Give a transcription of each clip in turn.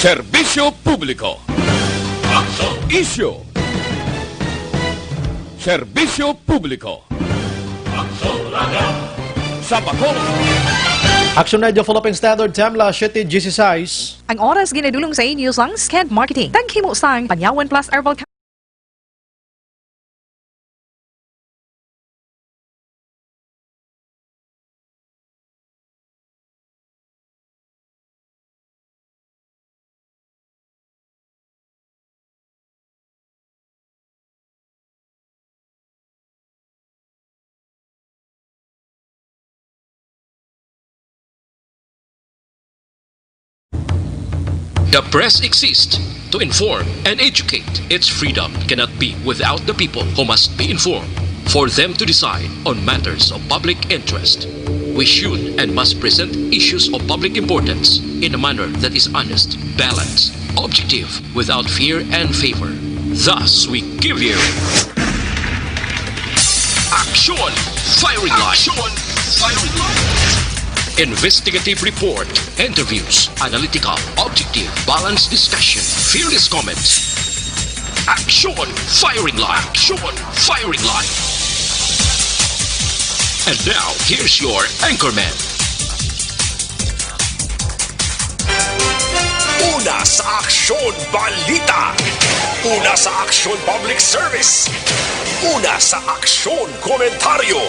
Serbisyo publiko. Isyo. Serbisyo publiko. Sa Bacolod. Action Radio Philippine Standard Time, la 7:16. Ang oras ginadulong sa inyo sang Sked Marketing. Taghimo sang Panyawan Plus Herbal The press exists to inform and educate. Its freedom cannot be without the people who must be informed for them to decide on matters of public interest. We should and must present issues of public importance in a manner that is honest, balanced, objective, without fear and favor. Thus, we give you Action Firing Line. Action Firing Line. Investigative report, interviews, analytical, objective, balanced discussion, fearless comments. Action Firing Line. Action Firing Line. And now, here's your anchorman. Una sa Aksyon Balita. Una sa Aksyon Public Service. Una sa Aksyon Komentaryo.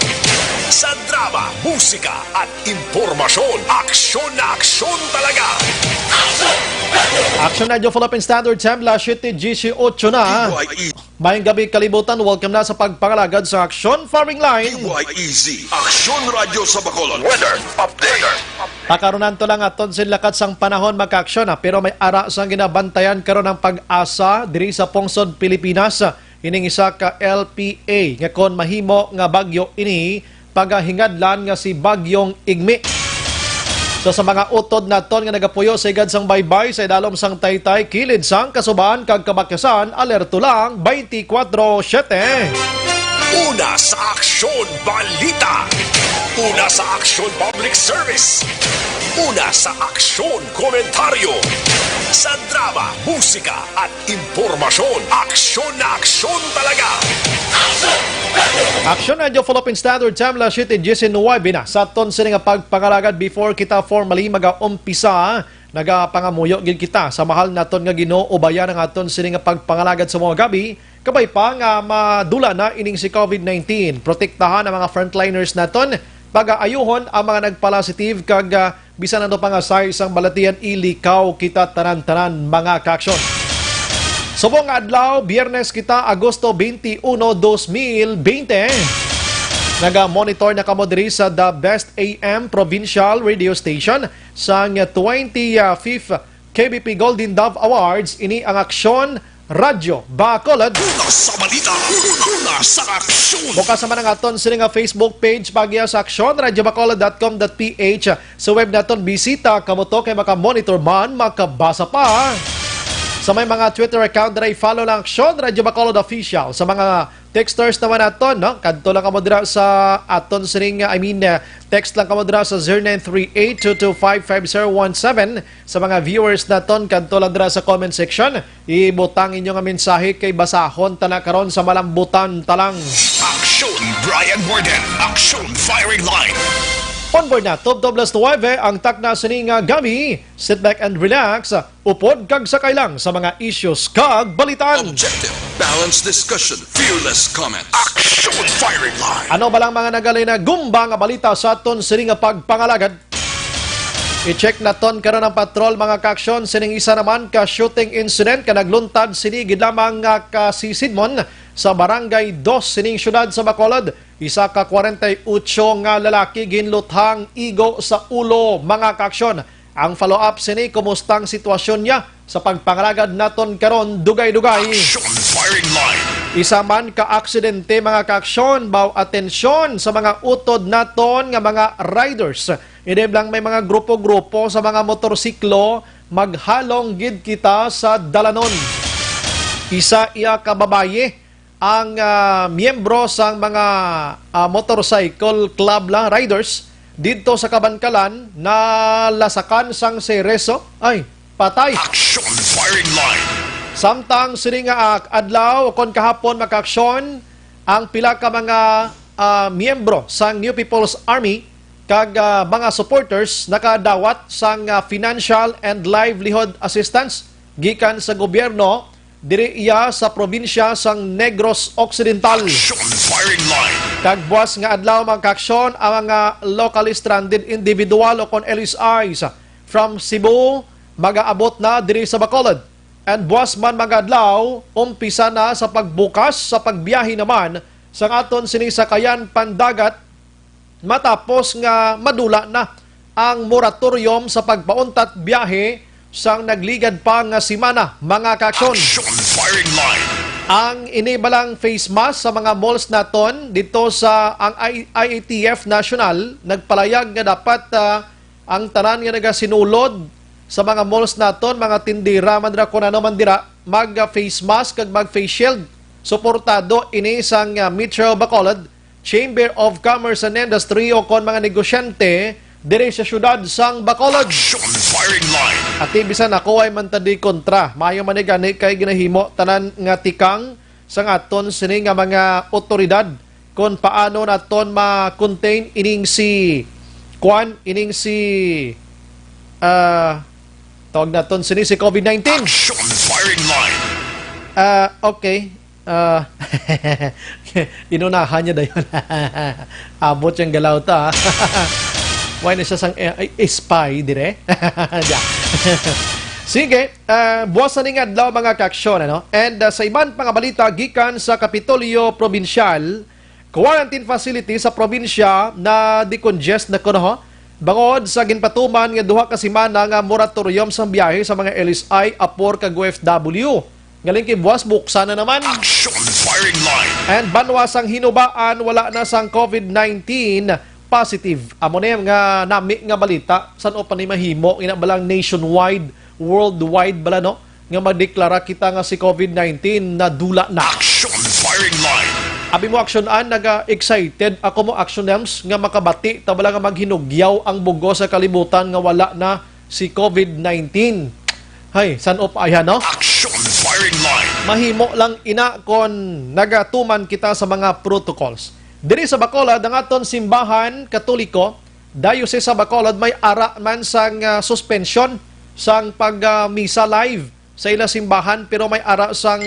Sa drama, musika at impormasyon. Aksyon na aksyon talaga. Action Radio Philippine Standard Time, la 7:18 na. Mayang gabi kalibutan, welcome na sa pagpangalagad sa Action Firing Line. PYEZ, Aksyon Radio sa Bacolod. Weather Update. Pakarunan to lang aton sinlakat sang panahon magka-aksyon pero may ara sang ginabantayan karon ng pag-asa diri sa Pungsod, Pilipinas. Ining isa ka LPA nga kon mahimo nga bagyo ini pagahingadlan nga si Bagyong Igmi. So sa mga utod naton nga nagapuyo sa igad sang baybay sa idalom sang Taytay, kilid sang Kasubaan kag Kabakyasan, alerto lang 24/7. Una sa Aksyon Balita. Una sa Aksyon Public Service. Una sa Aksyon Komentaryo. Sa drama, musika at impormasyon. Aksyon na aksyon talaga. Action Radio Philippine Standard Time, la 7:19 na. Sa aton sini nga pagpangalagad before kita formally mag-umpisa, nagapangamuyo gid kita sa mahal naton nga Ginoo ubayan ang aton sini nga pagpangalagad sa mga gabi. Kabay pa nga madula na ining si COVID-19. Protektahan ang mga frontliners naton, pag-aayuhon ang mga nagpositive kag bisan ano pa nga sa isang balatian ilikaw kita tanan-tanan mga kaaksyon. Subong adlaw, Biyernes kita, Agosto 21, 2020. Naga-monitor na kamo diri sa The Best AM Provincial Radio Station sa 25th KBP Golden Dove Awards. Ini ang Aksyon Radyo Bacolod. Una sa balita. Una sa aksyon. Bukas naman ang aton sila nga Facebook page pagya sa Aksyon, radyobacolod.com.ph. Sa web naton bisita kamo to kay maka-monitor man, makabasa pa. Sa may mga Twitter account na i-follow lang Aksyon Radio Bacolod Official. Sa mga texters naman naton, no? Kadto lang kamo dira sa aton sining text lang kamo dira sa 0938-225-5017. Sa mga viewers naton, kadto lang dira sa comment section. Ibutang inyo nga mensahe kay basahon tala karon sa malambutan talang. Aksyon Brian Warden. Aksyon Firing Line. On board na, Top 9 ang takna sining gabi. Sit back and relax. Upod kag sakay lang sa mga issues kag balitan. Objective, balanced discussion, fearless comments. Aksyon Firing Line. Ano ba lang mga nagalay na gumba nga balita sa aton sining pagpangalagad? I-check na ton karon ang patrol mga kaaksyon. Sining isa naman ka shooting incident ka nagluntad sinigid lamang nga kasisidmon sa barangay 2 sining syudad sa Bacolod. Isa ka 48 nga lalaki ginluthang igo sa ulo mga kaaksyon. Ang follow-up sini kumustang sitwasyon niya sa pagpangalagad naton karon dugay-dugay. Aksyon Firing Line. Isa man ka-aksidente mga kaaksyon, baw atensyon sa mga utod naton nga mga riders. Hindi lang may mga grupo-grupo sa mga motorsiklo, maghalong gid kita sa dalanon. Isa iya ka babaye ang miyembro sang mga motorcycle club lang riders dito sa Kabankalan na lasakan sang Cerezo. Ay, pagpatay. Action firing line. Samtang sini nga adlaw kon kahapon makaaksyon ang pila ka mga miyembro sang New People's Army kag mga supporters nakadawat sang financial and livelihood assistance gikan sa gobyerno diri iya sa probinsya sang Negros Occidental. Action firing line. Kag buwas nga adlaw magkaaksyon ang mga locally stranded individual o kon LSIs from Cebu magaabot na diri sa Bacolod. And buwas man magadlaw, umpisa na sa pagbukas sa pagbiyahe naman sa aton sinisakayan pandagat matapos nga madula na ang moratorium sa pagpauntat biyahe sang nagligad pa nga simana mga kaksyon. Action firing line. Ang inibalang face mask sa mga malls naton dito sa ang IATF National nagpalayag nga dapat ang tanan nga nagasinulod sa mga malls naton, mga tindira man dira kun ano man dira, mag face mask kag mag face shield. Suportado ini sang Metro Bacolod Chamber of Commerce and Industry o kon mga negosyante diri sa syudad sang Bacolod. Action firing line. At bisan ako ay mantadi kontra. Maayo man ni gani kay ginahimo tanan nga tikang sang aton sini nga mga otoridad kung paano naton ma-contain ining si tawag naton sini si COVID-19. Action firing line. Okay. Inunahan niya dayon. Abot yung galaw ta. Why na siya sang spy dire? Sige, buwasan ni nga adlaw mga kaaksyon, ano? And sa iban pang balita gikan sa Kapitolyo Provincial, quarantine facility sa probinsya na decongest na kuno bangod sa ginpatuman nga duha ka semana nga moratorium sa biyahe sa mga LSI apor kag OFW. Ngaling kay buwas buksan na naman. Action firing line. And banwas ang hinubaan wala na sang COVID-19 positive. Amo na nga nami nga balita san o pa ni mahimo ina balang nationwide, worldwide bala no nga madeklara kita nga si COVID-19 na dula na. Action firing line. Abi mo aksyonan naga-excited ako mo actionems nga makabati tabala nga maghinugyaw ang bugo sa kalibutan nga wala na si COVID-19. Hay, san o pa ayan no? Action firing line. Mahimo lang ina kon nagatuman kita sa mga protocols. Diri sa Bacolod, ang aton simbahan katoliko, Diocese sa Bacolod, may ara man sang suspension sang pag-misa live sa ila simbahan, pero may ara sang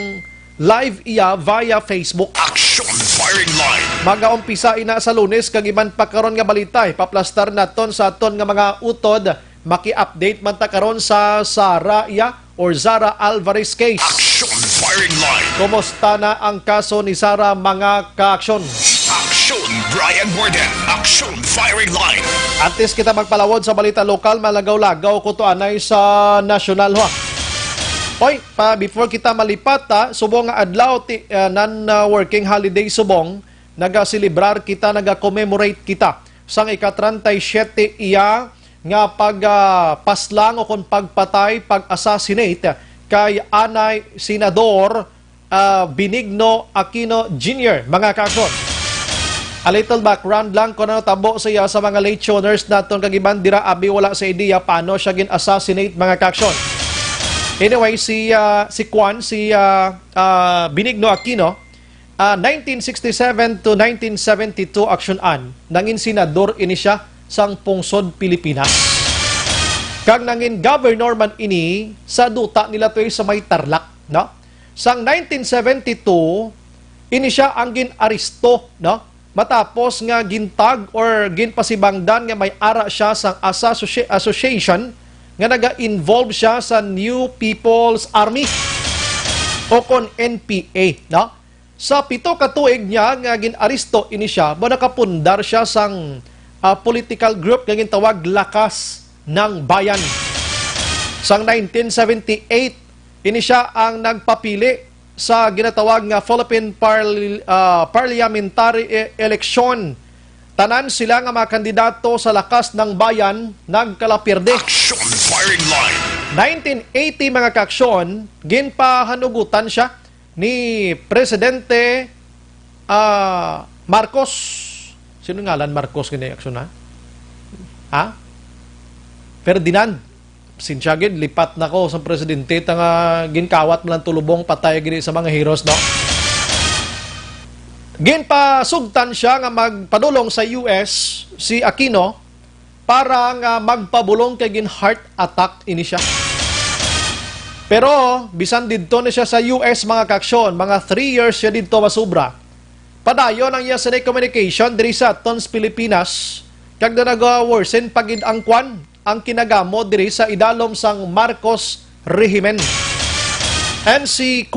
live iya via Facebook. Action firing line. Magaumpisa ina sa Lunes, kag iban pa karon nga balita, paplastar naton sa aton nga mga utod, maki-update man ta karon sa Zara Alvarez case. Action firing line. Kumusta na ang kaso ni Zara mga kaaksyon? Action Brian Warden. Action firing line. Atis kita magpalawod sa balita lokal, malagaw-lagaw ko to anay sa national ho. Oy, before kita malipat subong nga adlaw non-working holiday subong, naga-celebrar kita, naga-commemorate kita sang ika-37 iya nga pagpaslang o kung pagpatay, pag-assassinate kay anay Senador Benigno Aquino Jr. mga kaakson. A little background lang kung ano tabo siya sa mga late tuners naton kagiban dira abi wala sa idea paano siya gin-assassinate mga kaakson. Anyway, si Benigno Aquino 1967 to 1972 aksyonan nangin senador ini siya sang pungsod Pilipinas. Kag nangin governor man ini sa duta nila toy sa may Tarlac, no? Sang 1972 ini siya ang gin-aristo, no? Matapos nga gintag or ginpasibangdan nga may ara siya sang association nga naga-involve siya sa New People's Army o kon NPA, no? Sa 7 ka tuig niya nga gin-aristo ini siya, mo nakapundar siya sang political group nga gintawag Lakas ng Bayan. Sang 1978 ini siya ang nagpapili sa ginatawag nga Philippine Parliamentary Election. Tanan sila nga mga kandidato sa Lakas ng Bayan nagkalapirde. Action firing line. 1980 mga kaaksyon, ginpahanugutan siya ni Presidente Marcos. Sino ngalan Marcos kini aksyon ha? Ferdinand sinsyagin, lipat na ko sa presidente, nga ginkawat mo lang tulubong patay gini sa mga heroes, no? Ginpasugtan siya nga magpadulong sa US, si Aquino, para nga magpabulong kay gin heart attack ini siya. Pero, bisan dito na siya sa US, mga kaksyon, mga 3 years siya dito masubra. Padayon ang iya sa communication diri sa Tons, Pilipinas, kag na nag-worsen pagid ang kwan, ang kinagamo diri sa idalom sang Marcos rehimen. And si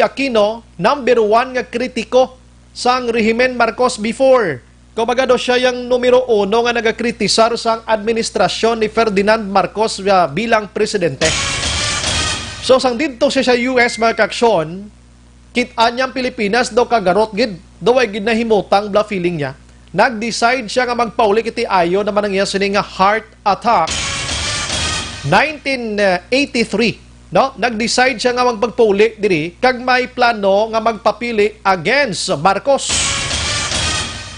Aquino, number 1 nga kritiko sang rehimen Marcos before. Kumbaga do siya yung numero 1 nga nagakritisar sang administrasyon ni Ferdinand Marcos bilang presidente. So sang dito siya sa US, mga kaksyon, kit-an niyang Pilipinas do kagarot gid, do ay gid nahimutang bla feeling niya. Nag-decide siya nga magpauli kiti ayo naman ang iya sini nga heart attack. 1983, no? Nag-decide siya nga magpagpauli diri kag may plano nga magpapili against Marcos.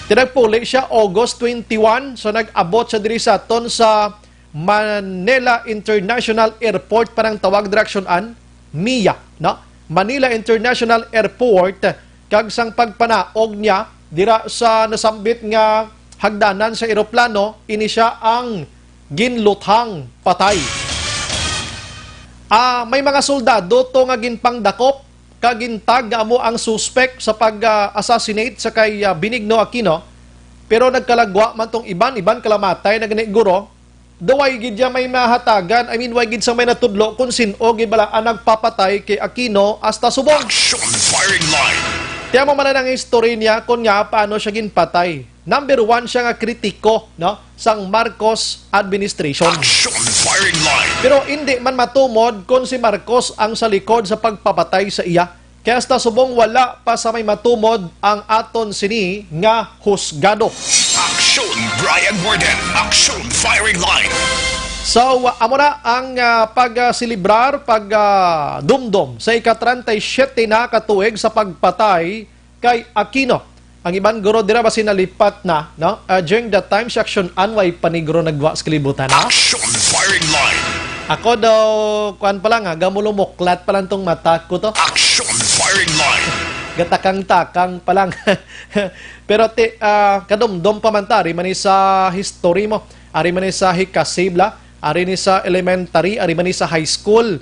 Tinagpuli siya August 21, so nag-abot siya diri sa aton sa Manila International Airport, parang tawag direksyonan MIA, no? Manila International Airport, kag sang pagpanaog niya dira sa nasambit nga hagdanan sa eroplano, ini siya ang ginluthang patay. May mga soldado to nga ginpangdakop kag gintag amo ang suspect sa pag-assassinate sa kay Benigno Aquino, pero nagkalagwa man tong iban kalamatay na ganiguro. Daway gid ya may mahatagan, way gid sa may natudlo kung sino gibala ang nagpapatay kay Aquino hasta subong. Action firing line. Tiyan mo man ang history niya kung nga paano siya ginpatay. Number 1 siya nga kritiko, no, sang Marcos administration. Action firing line. Pero hindi man matumod kung si Marcos ang sa likod sa pagpapatay sa iya. Kaya hasta subong wala pa sa may matumod ang aton sini nga husgado. Action Brian Warden. Action firing line. So, amo na ang pagsilibrar, dumdom sa ika-37 na katuig sa pagpatay kay Aquino. Ang iban guro dira ba sinalipat na, no? During that time, sa action anway panigro nagwa sa kalibutan na. Action firing line. Ako daw, kuan pa lang gamulumuklat pa lang tong mata ko to. Action firing line. Gatakang-takang pa lang. Pero kadumdom pa man ta, ari man sa history mo, ari man sa hikasibla, ari ni sa elementary, ari man sa high school.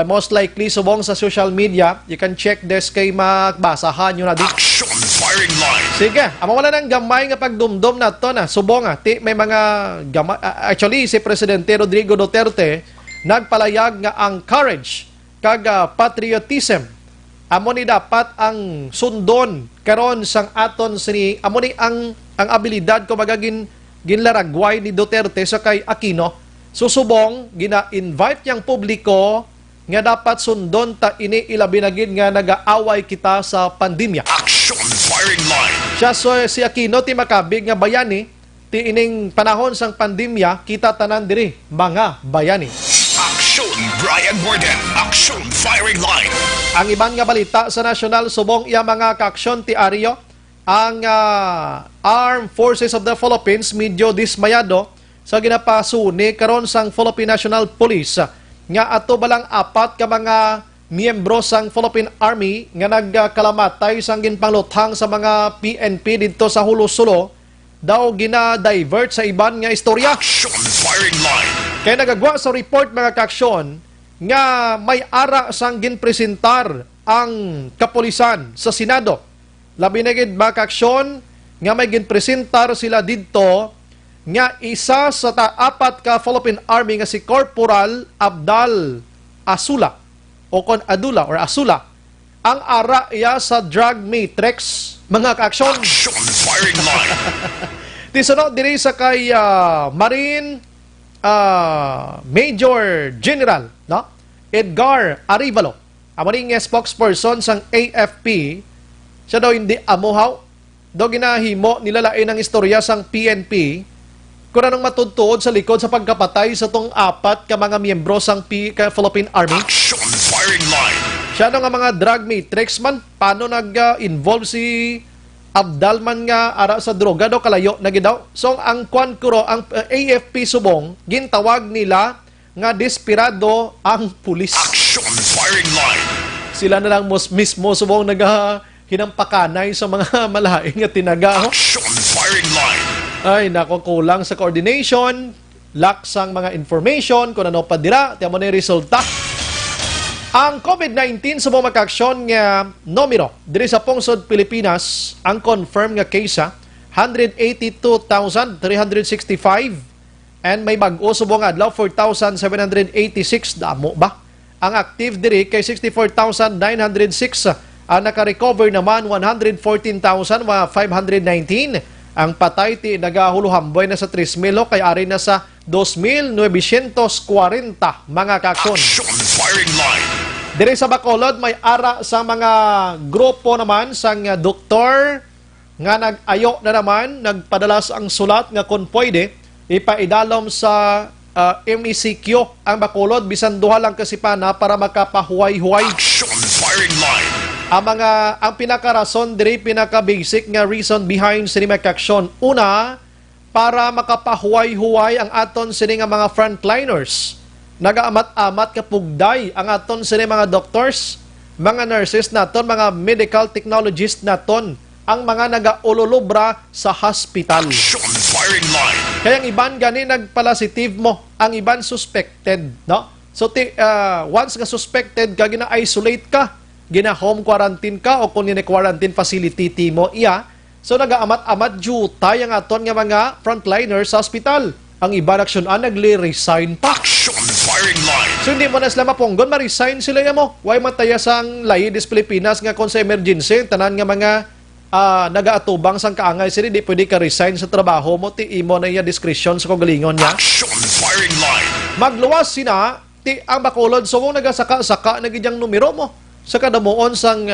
Most likely, subong sa social media, you can check this kay magbasahan nyo na din. Action firing line. Sige, wala nang gamay nga pagdumdum na to na. Subong may mga gamay. Actually, si Presidente Rodrigo Duterte, nagpalayag nga ang courage kag patriotism. Amo ni dapat ang sundon karon sang aton sini. Amo ni ang abilidad ko magagin ginlaragway ni Duterte sa kay Aquino. Susubong, gina-invite niyang publiko nga dapat sundon ta ini ilabinagid nga nag-aaway kita sa pandemya. Action firing line. Siya si Aquino ti makabig nga bayani, ti ining panahon sang pandemya, kita tanan diri mga bayani. Action Brian Warden. Action firing line. Ang iban nga balita sa nasyonal, subong iya mga kaaksyon ti Aryo, ang Armed Forces of the Philippines medyo dismayado sa ginapasuni karon sang Philippine National Police nga ato balang 4 ka mga miyembro sang Philippine Army nga nagkalamatay sang ginpangluthang sa mga PNP dito sa Hulo-Sulo daw gina-divert sa iban nga istorya. Action firing line. Kaya nagagwa sa report, mga kaaksyon, nga may ara sang ginpresentar ang kapulisan sa Senado. Labi na gid, mga kaaksyon, nga may ginpresentar sila dito nga isa sa 4 ka Philippine Army nga si Corporal Abdal Asula o kon Adula or Asula ang ara iya sa drug matrix, mga kaaksyon. Action firing line. Tisunod diri sa kay Marine Major General, no? Edgar Arevalo. Amo ning spokesperson sang AFP. Siya daw hindi amuhaw. Daw ginahimo nilalain ang istorya sang PNP kung anong matutuod sa likod sa pagkapatay sa tong 4 ka mga miyembro sang Philippine Army. Action firing line. Siya nga mga drug matrix man, paano nag-involve si Abdal man nga ara sa droga daw kalayo na gidaw. So ang kwan kuro, ang AFP subong, gintawag nila nga desperado ang pulis. Action firing line. Sila na lang mismo subong hinampakanay sa mga malaing nga tinaga. Action firing line. Ay, nako, kulang sa coordination, lack sang mga information, kung ano pa dira, tiyan mo na yung resulta. Ang COVID-19 sa mga makaksyon nga numero, diri sa Pungsod, Pilipinas, ang confirmed nga case, 182,365, and may bag-o subong adlaw, 4,786, damo ba? Ang active diri kay 64,906, ang naka-recover naman 114,519. Ang patay ti nagahuluhamboy na sa 3,000 kay ari na sa 2,940 mga kakson. Action firing line. Dire sa Bacolod may ara sa mga grupo naman sang doktor nga nag-ayo na naman, nagpadalas ang sulat nga kung pwede ipaidalom sa MECQ ang Bacolod bisan duha lang kasipana para makapahuway-huway. Action firing line. Ang pinaka-rason diri, pinaka-basic nga reason behind sini makaksyon. Una, para makapahuway-huway ang aton sini nga mga frontliners. Nagaamat-amat kapugday ang aton sini mga doctors, mga nurses naton, mga medical technologists naton, ang mga nagaululubra sa hospital. Action firing line. Kaya ang iban gani nagpalasitive mo, ang iban suspected, no? So once nga suspected ka, gina-isolate ka, gina-home quarantine ka o kung quarantine facility mo iya. So nagaamat-amat jutay ang aton nga mga frontliners sa hospital. Ang iba naksyonan nagli-resign pa. Action firing line. So hindi mo na sila mapunggon, ma-resign sila ya mo. Way mataya sang layidis Pilipinas nga kung sa emergency, tanan nga mga nagaatubang sang kaangay sila, di pwede ka resign sa trabaho mo, ti imo na iya discretion sa kagalingon niya. Action firing line. Magluwas sina, ti ang Bacolod, so kung nagasaka-saka na gidyang numero mo sa kadamuon sang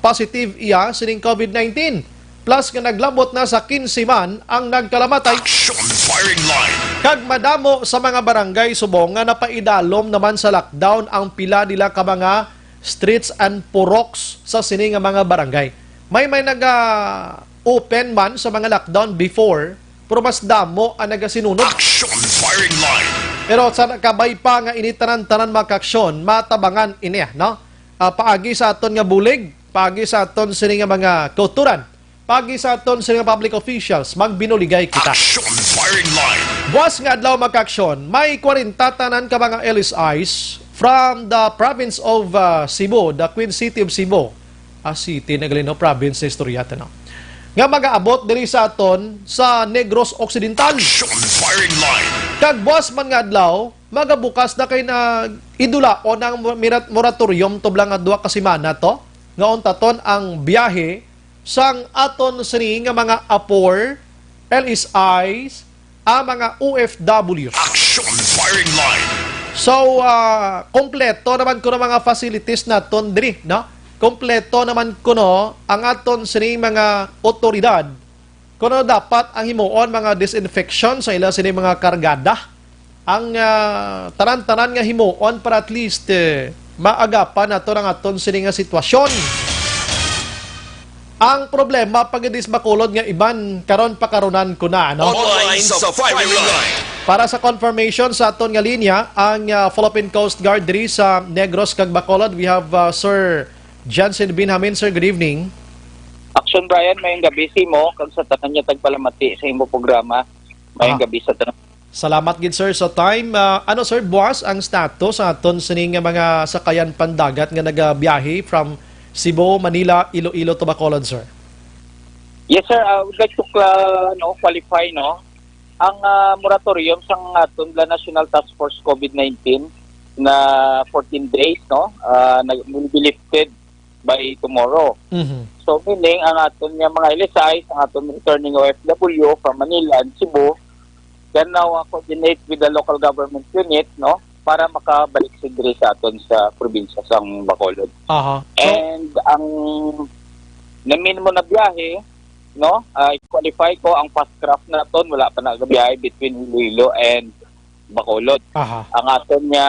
positive iya sining COVID-19. Plus nga naglabot na sa 15 man ang nagkalamatay. Action firing line. Kag madamo sa mga barangay subong nga napaidalom naman sa lockdown ang pila nila ka mga streets and puroks sa sining nga mga barangay. May naga-open man sa mga lockdown before, pero mas damo ang nagasinunod. Action firing line. Pero sa nakabay pa nga initanan-tanan makaksyon, matabangan ini, no? Paagi sa aton nga bulig, paagi sa aton sini nga mga kauturan, paagi sa aton sini nga public officials, magbinuligay kita. Action firing line. Buwas nga adlaw makaksyon, may 40 tanan ka mga LSIs from the province of Cebu, the Queen City of Cebu. City, nagalino, province na istorya, no? Nga mag-aabot diri sa aton sa Negros Occidental. Action firing line. Kag buwas man nga adlaw, magabukas na kay na idula o ng moratorium tublang nga duha ka semana to, nga untaton ang biyahe sang aton sini nga mga apor, LSIs, ang mga OFWs. Action firing line. So, kompleto naman ko ng mga facilities naton diri, no? Kompleto naman kuno ang aton sini mga otoridad kuno dapat ang himuon mga disinfection sa ila sini mga kargada ang tanan-tanan nga himuon para at least maagapan nato ang aton sini nga sitwasyon. Ang problema pag idis Bacolod nga iban karon pakaronan ko na, no? Online sa firing line. Para sa confirmation sa aton nga linya ang Philippine Coast Guard diri sa Negros kag Bacolod, we have Sir Jansen Binhamin. Sir, good evening. Action Brian, mayong gabi si mo kag sa tanan niya tagpalamati sa imo programa. Mayong gabi sa tanan. Salamat gid sir sa time. Ano sir, buwas ang status sa aton sining mga sakayan pandagat nga nagabiyahe from Cebu, Manila, Iloilo to Bacolod, sir? Yes sir, I would like to qualify ang moratorium sang aton la National Task Force COVID-19 na 14 days will be lifted by tomorrow. Mm-hmm. So meaning ang aton nga mga LSI, ang aton returning OFW from Manila and Cebu can now coordinate with the local government unit para makabalik sigre sa aton sa probinsya sang Bacolod. Aha. And ang namin mo na biyahe, i-qualify ko ang fast craft naton, wala pa nagabiyahe between Iloilo and Bacolod. Aha. Ang aton nga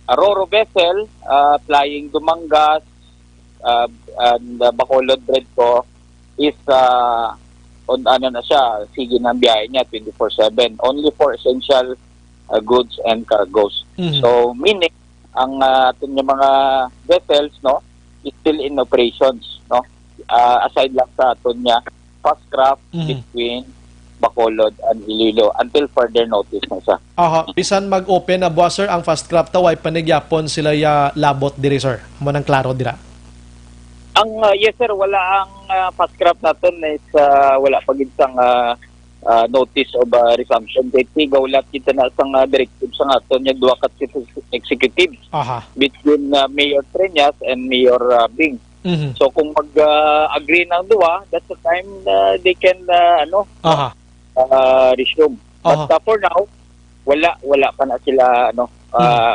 Roro vessel flying Dumangas and Bacolod Redco is on na siya, sige ng biyahe niya 24/7. Only for essential goods and cargos. Mhm. So meaning ang aton nga mga vessels no is still in operations no. Aside lang sa aton nga fast craft between Bacolod and Iloilo until further notice na siya. Bisan mag-open na buwas, sir, ang fast craft taway panigyapon sila ya labot diri, sir. Mo nang klaro dira. Ang yes sir, wala ang fast craft naton is wala pa gid sang notice of resumption date. Gawlat kita na sang directive sa aton nya duha ka executives between Mayor Treñas and Mayor Bing. So kung mag-agree ng duwa, that's the time they can resume. But for now, wala pa na sila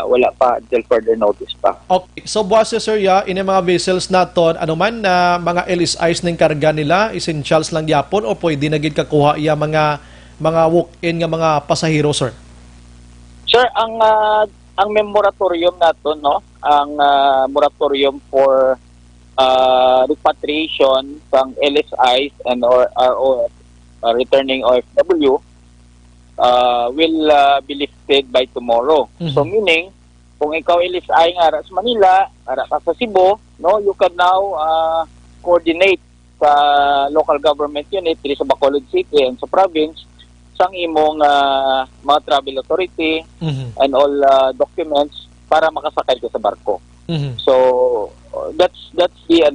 wala pa until further notice pa. Okay. So buwas, sir, ini mga vessels naton ano man na mga LSIs ning karga nila, essentials lang yapon o pwede na gid kakuha iya mga walk-in nga mga pasahero, sir? Sir, ang moratorium naton no, ang moratorium for repatriation from LSIs and or returning OFW will be lifted by tomorrow. So meaning, kung ikaw LSI nga ara sa Manila, ara ka sa Cebu, no, you can now coordinate sa local government unit diri sa Bacolod City and sa province sang imong mga travel authority and all documents para makasakay ka sa barko. So that's the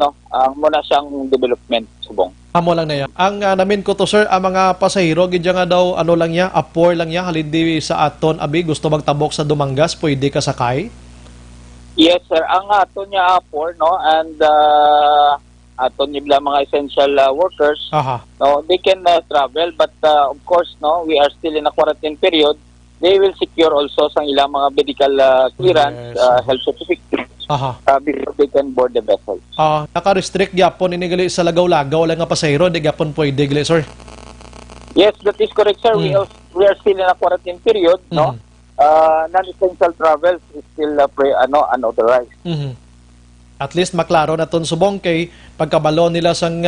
muna siyang development subong. Amo lang na yan. Ang namin ko to, sir, ang mga pasahero gidya nga daw lang niya, apor lang niya halindi sa aton abi gusto magtabok sa Dumangas, pwede ka sakay? Yes sir, ang aton niya apor no, and aton nila mga essential workers no, they can travel, but of course no, we are still in a quarantine period. They will secure also sa ilang mga medical clearance, health certificate before they can board the vessel. Naka-restrict gyapon inigali sa lagaw-lagaw lang nga pasahero, di gyapon pwede gali, sir? Yes, that is correct, sir. We are still in a quarantine period, no? Non-essential travels is still unauthorized. At least maklaro na ton subong kay pagkabalo nila sang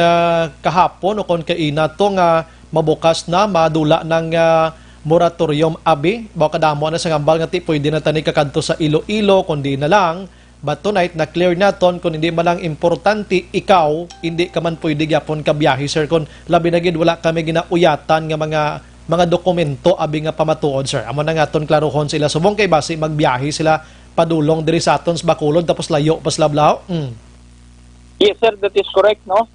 kahapon o kon kay ina to nga mabukas na madula ng moratorium abi, baka kadamo na sa ngambal nga ti pwede na tani kakadto sa Iloilo kundi na lang. But tonight, na-clear naton kung hindi man lang importante ikaw, hindi ka man pwede gyapon ka biyahe, sir. Kung labi na gid wala kami ginauyatan nga mga dokumento abi nga pamatuod, sir. Amo na nga ton klarohon sila subong kay basi magbiyahe sila padulong diri sa aton sa Bacolod tapos layo pas Lablao. Yes sir, that is correct no.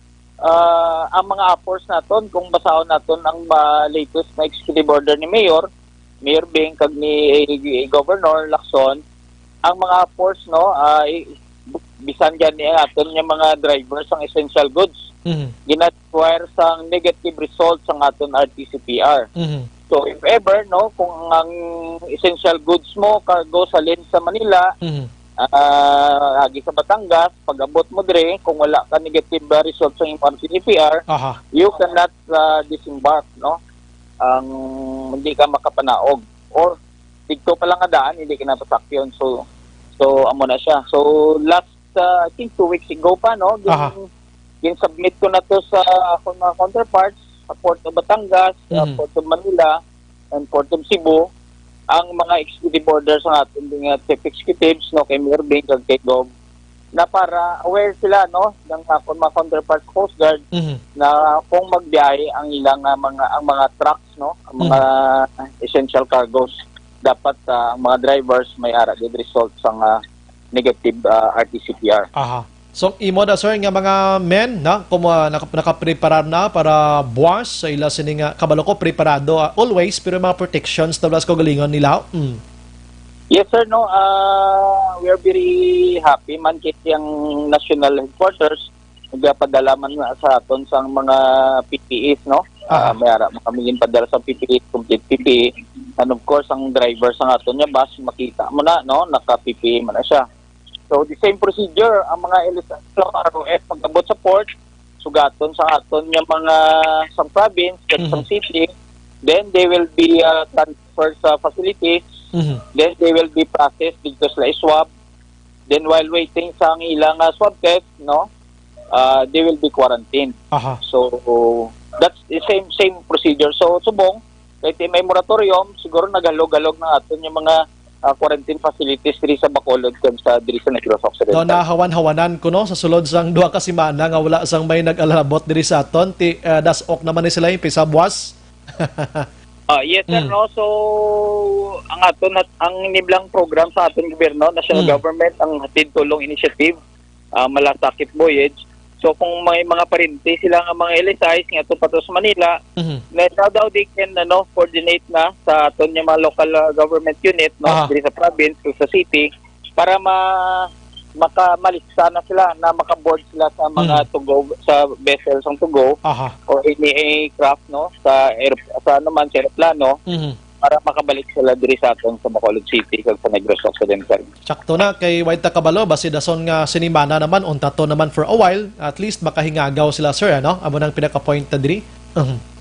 Ang mga appors naton kung basahon naton ang latest na executive order ni Mayor Bing kag ni Governor Lacson, ang mga force no bisan gan ni aton nga mga drivers ang essential goods gina-require sang negative results ang aton RT-CPR. So if ever no kung ang essential goods mo cargo sa lane sa Manila agi sa Batangas, pag-abot mo dire kung wala ka negative results sa imong RT-CPR, you cannot disembark no, ang hindi ka makapanaog or dito pa lang nga daan, hindi ka napasakyon. So amo na siya. So last I think 2 weeks ago pa no, gin-submit ko na to sa akong mga counterparts sa Port of Batangas, Port of Manila, and Port of Cebu, ang mga executive orders ng ating chief executives no, kay Mayor Bing kag kay Gov, na para aware sila no ng akong mga counterparts Coast Guard na kung magbiyahe ang ilang mga trucks no, ang mga essential cargos, dapat ang mga drivers may ara gid result sang negative RT-CPR. So imo da, sir, nga mga men na kung nakapreparar na para buwas sa ila sini nga kabalo ko preparado always pero mga protections tablas ko galingon nila. Yes sir no, we are very happy man kay ang national headquarters nagapadala man sa aton sang mga PPEs no. May ara makamingin padala sa PPE, complete PPE, and of course ang driver sa aton nya bus makita mo na no, naka PPE man na siya. So the same procedure ang mga ROF pag-abot sa port, sugaton sa aton nya mga sang province at sang city, then they will be transferred sa facilities, then they will be processed dito sa swab, then while waiting sa ilang swab test no, they will be quarantined. So that's the same procedure. So subong Kahit may moratorium, siguro naghalog-halog na aton yung mga quarantine facilities diri sa Bacolod kung sa diri sa Negros Occidental. Do nahawan-hawanan ko no sa sulod sang duha ka semana nga wala sang may nag-alabot diri sa aton ti dasok naman ni sila yung pisa buwas. Yes sir, no. So ang aton ang niblang program sa aton gobyerno, national government, ang hatid tulong initiative, Malasakit Voyage. So kung may mga parinti sila nga mga LSIs nga ato pato sa Manila, na daw they can coordinate na sa aton yung mga local government unit diri sa province o sa city para makamalista na sila na makaboard sila sa mga tugo sa vessels ng tugo or any craft sa naman sa aeroplano para makabalik sila diri sa aton sa Bacolod City kag sa Negros Occidental. Sakto na kay White Takabalo basi dason nga sinimana naman untato naman for a while, at least makahingagaw sila sir amo nang pinaka-point ta diri.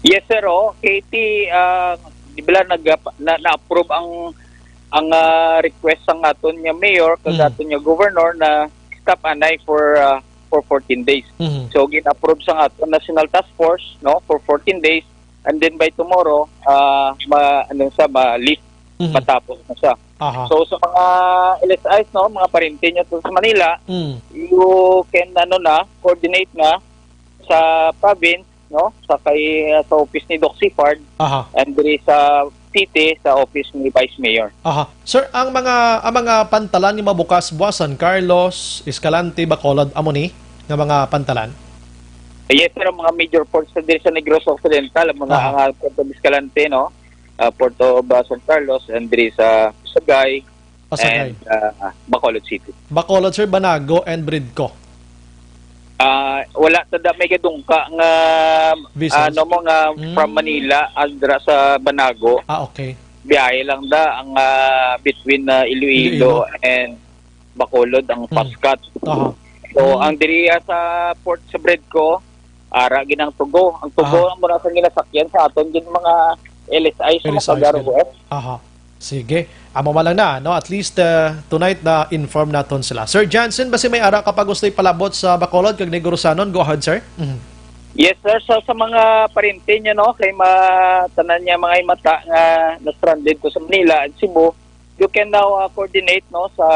Yes sir, Katie, di ba na-approve ang request sang aton nga mayor kag aton nga governor na stop anay for 14 days. So gin-approve sang aton National Task Force for 14 days, and then by tomorrow ma-lift matapos na siya. So sa mga LSIs mga parinti nyo sa Manila, you can coordinate na sa province sa office ni Doc Sifard and diri sa city sa office ni Vice Mayor. Sir, ang mga pantalan ni mabukas buwas San Carlos, Escalante, Bacolod amo ni nga mga pantalan? Yes sir, ang mga major ports sa diri sa Negros Occidental, ang mga Puerto Escalante, Puerto San Carlos, and diri sa Sagay and Bacolod City. Bacolod sir, Banago and Bridco. Wala tada may gadungka nga from Manila andra sa Banago. Okay. Biyahe lang ang between Iloilo and Bacolod ang Pascat. So ang diri sa port sa Bridco, ara ginang tugo. Ang tugo ang mura sa ginasakyan sa aton gin mga LSI sa Pagaro West. Sige. Amo man lang na, at least tonight na inform naton sila. Sir Jansen, basi may ara kapag gusto'y palabot sa Bacolod kag Negorosanon, go ahead sir. Yes sir, so sa mga parinti nyo kay matanan niya mga mata nga na-stranded ko sa Manila at Cebu, you can now coordinate sa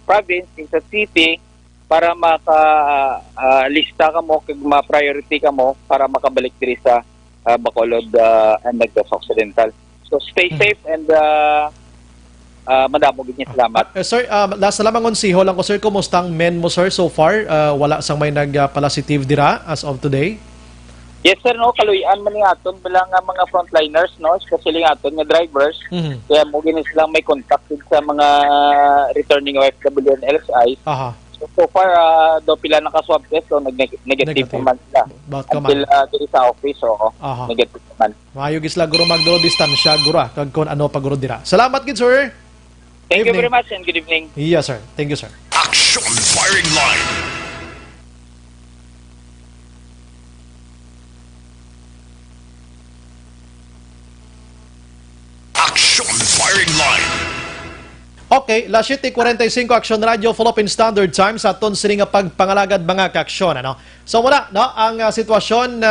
province, sa city, para maka-lista ka mo, kag ma-priority ka mo para makabalik diri sa Bacolod and Negros Occidental. So stay safe and madamo gid salamat. Sir, last na lamang konsiho lang ko sir, kumusta ang men mo sir so far? Wala sang may nagpositive dira as of today? Yes sir, kaluyan man ni aton bilang mga frontliners, especially aton nga drivers. Kaya mo gini silang may contact sa mga returning OFW and LSI. So far, do pila nakaswab test, so negative naman sila. Until diri sa office, negative naman. Maayog isla guro magdolo distansya guro kag kon ano paguro dira. Salamat gid sir. Thank you very much and good evening. Yes sir. Thank you sir. Action Firing Line. Action Firing Line. Okay, las 7:45 Action Radio Philippine Standard Time sa aton sini nga pagpangalagad mga kaaksyon So wala ang sitwasyon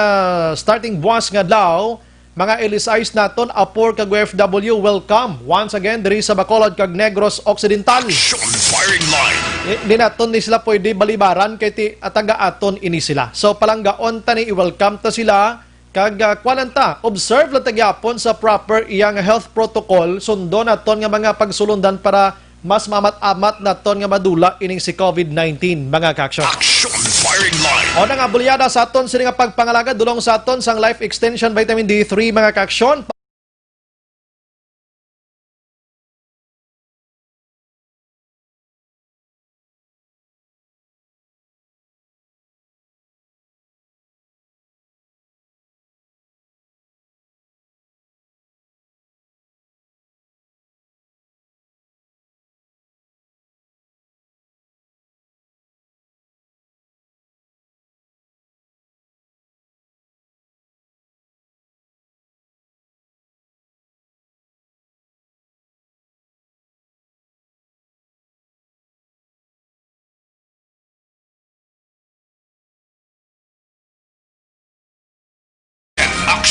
starting buwas nga adlaw, mga LSIs naton apor kag OFW, welcome once again diri sa Bacolod kag Negros Occidental. Action Firing Line. Di naton ni sila pwede balibaran kay ti ataga aton ini sila. So palanggaon ta ni i-welcome ta sila kag kwalanta observe lang tagyapon sa proper iyang health protocol, sundo naton nga mga pagsulundan para mas mamat-amat naton nga madula ining si COVID-19 mga kaaksyon. Action Firing Line. O na nga bulyada sa aton sini nga pagpangalaga dulong sa aton sang Life Extension Vitamin D3 mga kaaksyon.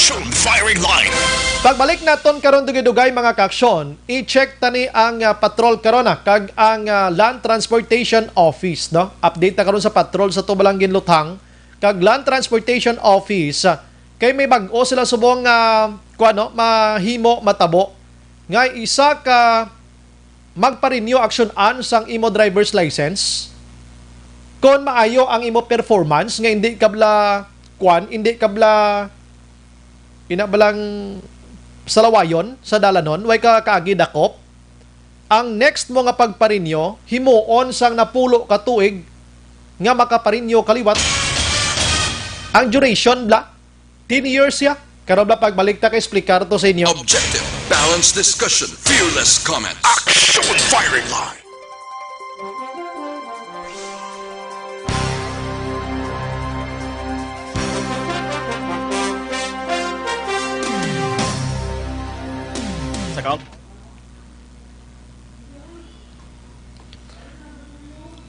Action Firing Line. Pagbalik naton karon dugay-dugay mga kaaksyon, i-check tani ang patrol karon kag ang Land Transportation Office, no? Update na karon sa patrol sa Tubalangin Luthang kag Land Transportation Office kay may bag-o sila subong mahimo matabo nga isa ka magpa-renew action an sang imo driver's license kon maayo ang imo performance nga hindi kabla inabalang salawayon sa dalanon, way ka kaagi dakop. Ang next mo nga pagparinyo, himuon sang napulo ka tuig nga makaparinyo kaliwat. Ang duration bla, 10 years ya. Karon bla pagbalik ta kay explicar to sa inyo. Objective, balanced discussion, fearless comments. Action Firing Line.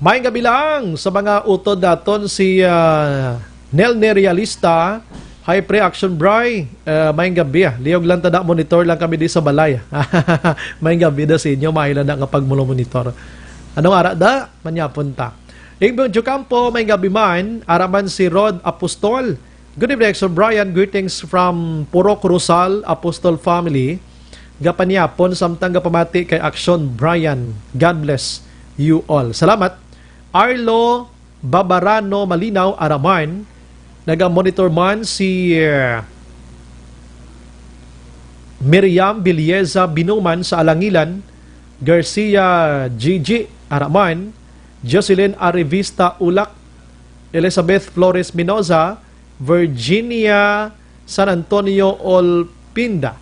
May gabi lang sa mga utod daton si Nel Nerealista, High Pre-Action Bry. May gabi liog lang tada monitor lang kami di sa balay. May gabi da sa inyo, mahilan na kapag mulo monitor. Anong ara da? Manyapon ta. Igbong Jukampo, may gabi man, araman si Rod Apostol. Good evening, Sir Brian. Greetings from Purok Rusal Apostol family. Gapanyapon, samtang gapamati kay Action Brian. God bless you all. Salamat. Arlo Babarano Malinaw Araman, naga-monitor man si Miriam Bilieza Binuman sa Alangilan, Garcia Gigi Araman, Jocelyn Arivista Ulak, Elizabeth Flores Minoza, Virginia San Antonio Olpinda.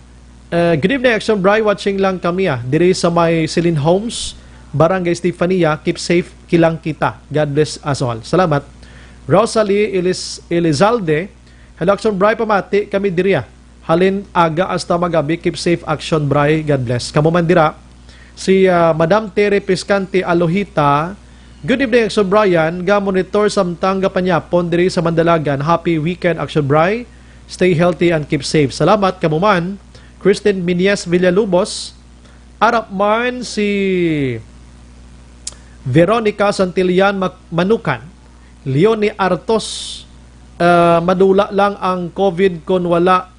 Good evening, Action Bry. Watching lang kami diri sa may Celine Homes, Barangay Estefania. Keep safe, kilang kita. God bless us all. Salamat. Rosalie Elizalde. Hello, Action Bry. Pamati kami diri. Halin aga hasta magabi. Keep safe, Action Bry. God bless. Kamu man dira. Si Madam Tere Piscante Alohita. Good evening, Action Brian. Ga-monitor samtang gapanyapon diri sa Mandalagan. Happy weekend, Action Bry. Stay healthy and keep safe. Salamat, kamu man. Kristen Minias Villalubos. Arap man si Veronica Santillan Manukan. Leonie Artos. Madula lang ang COVID kung wala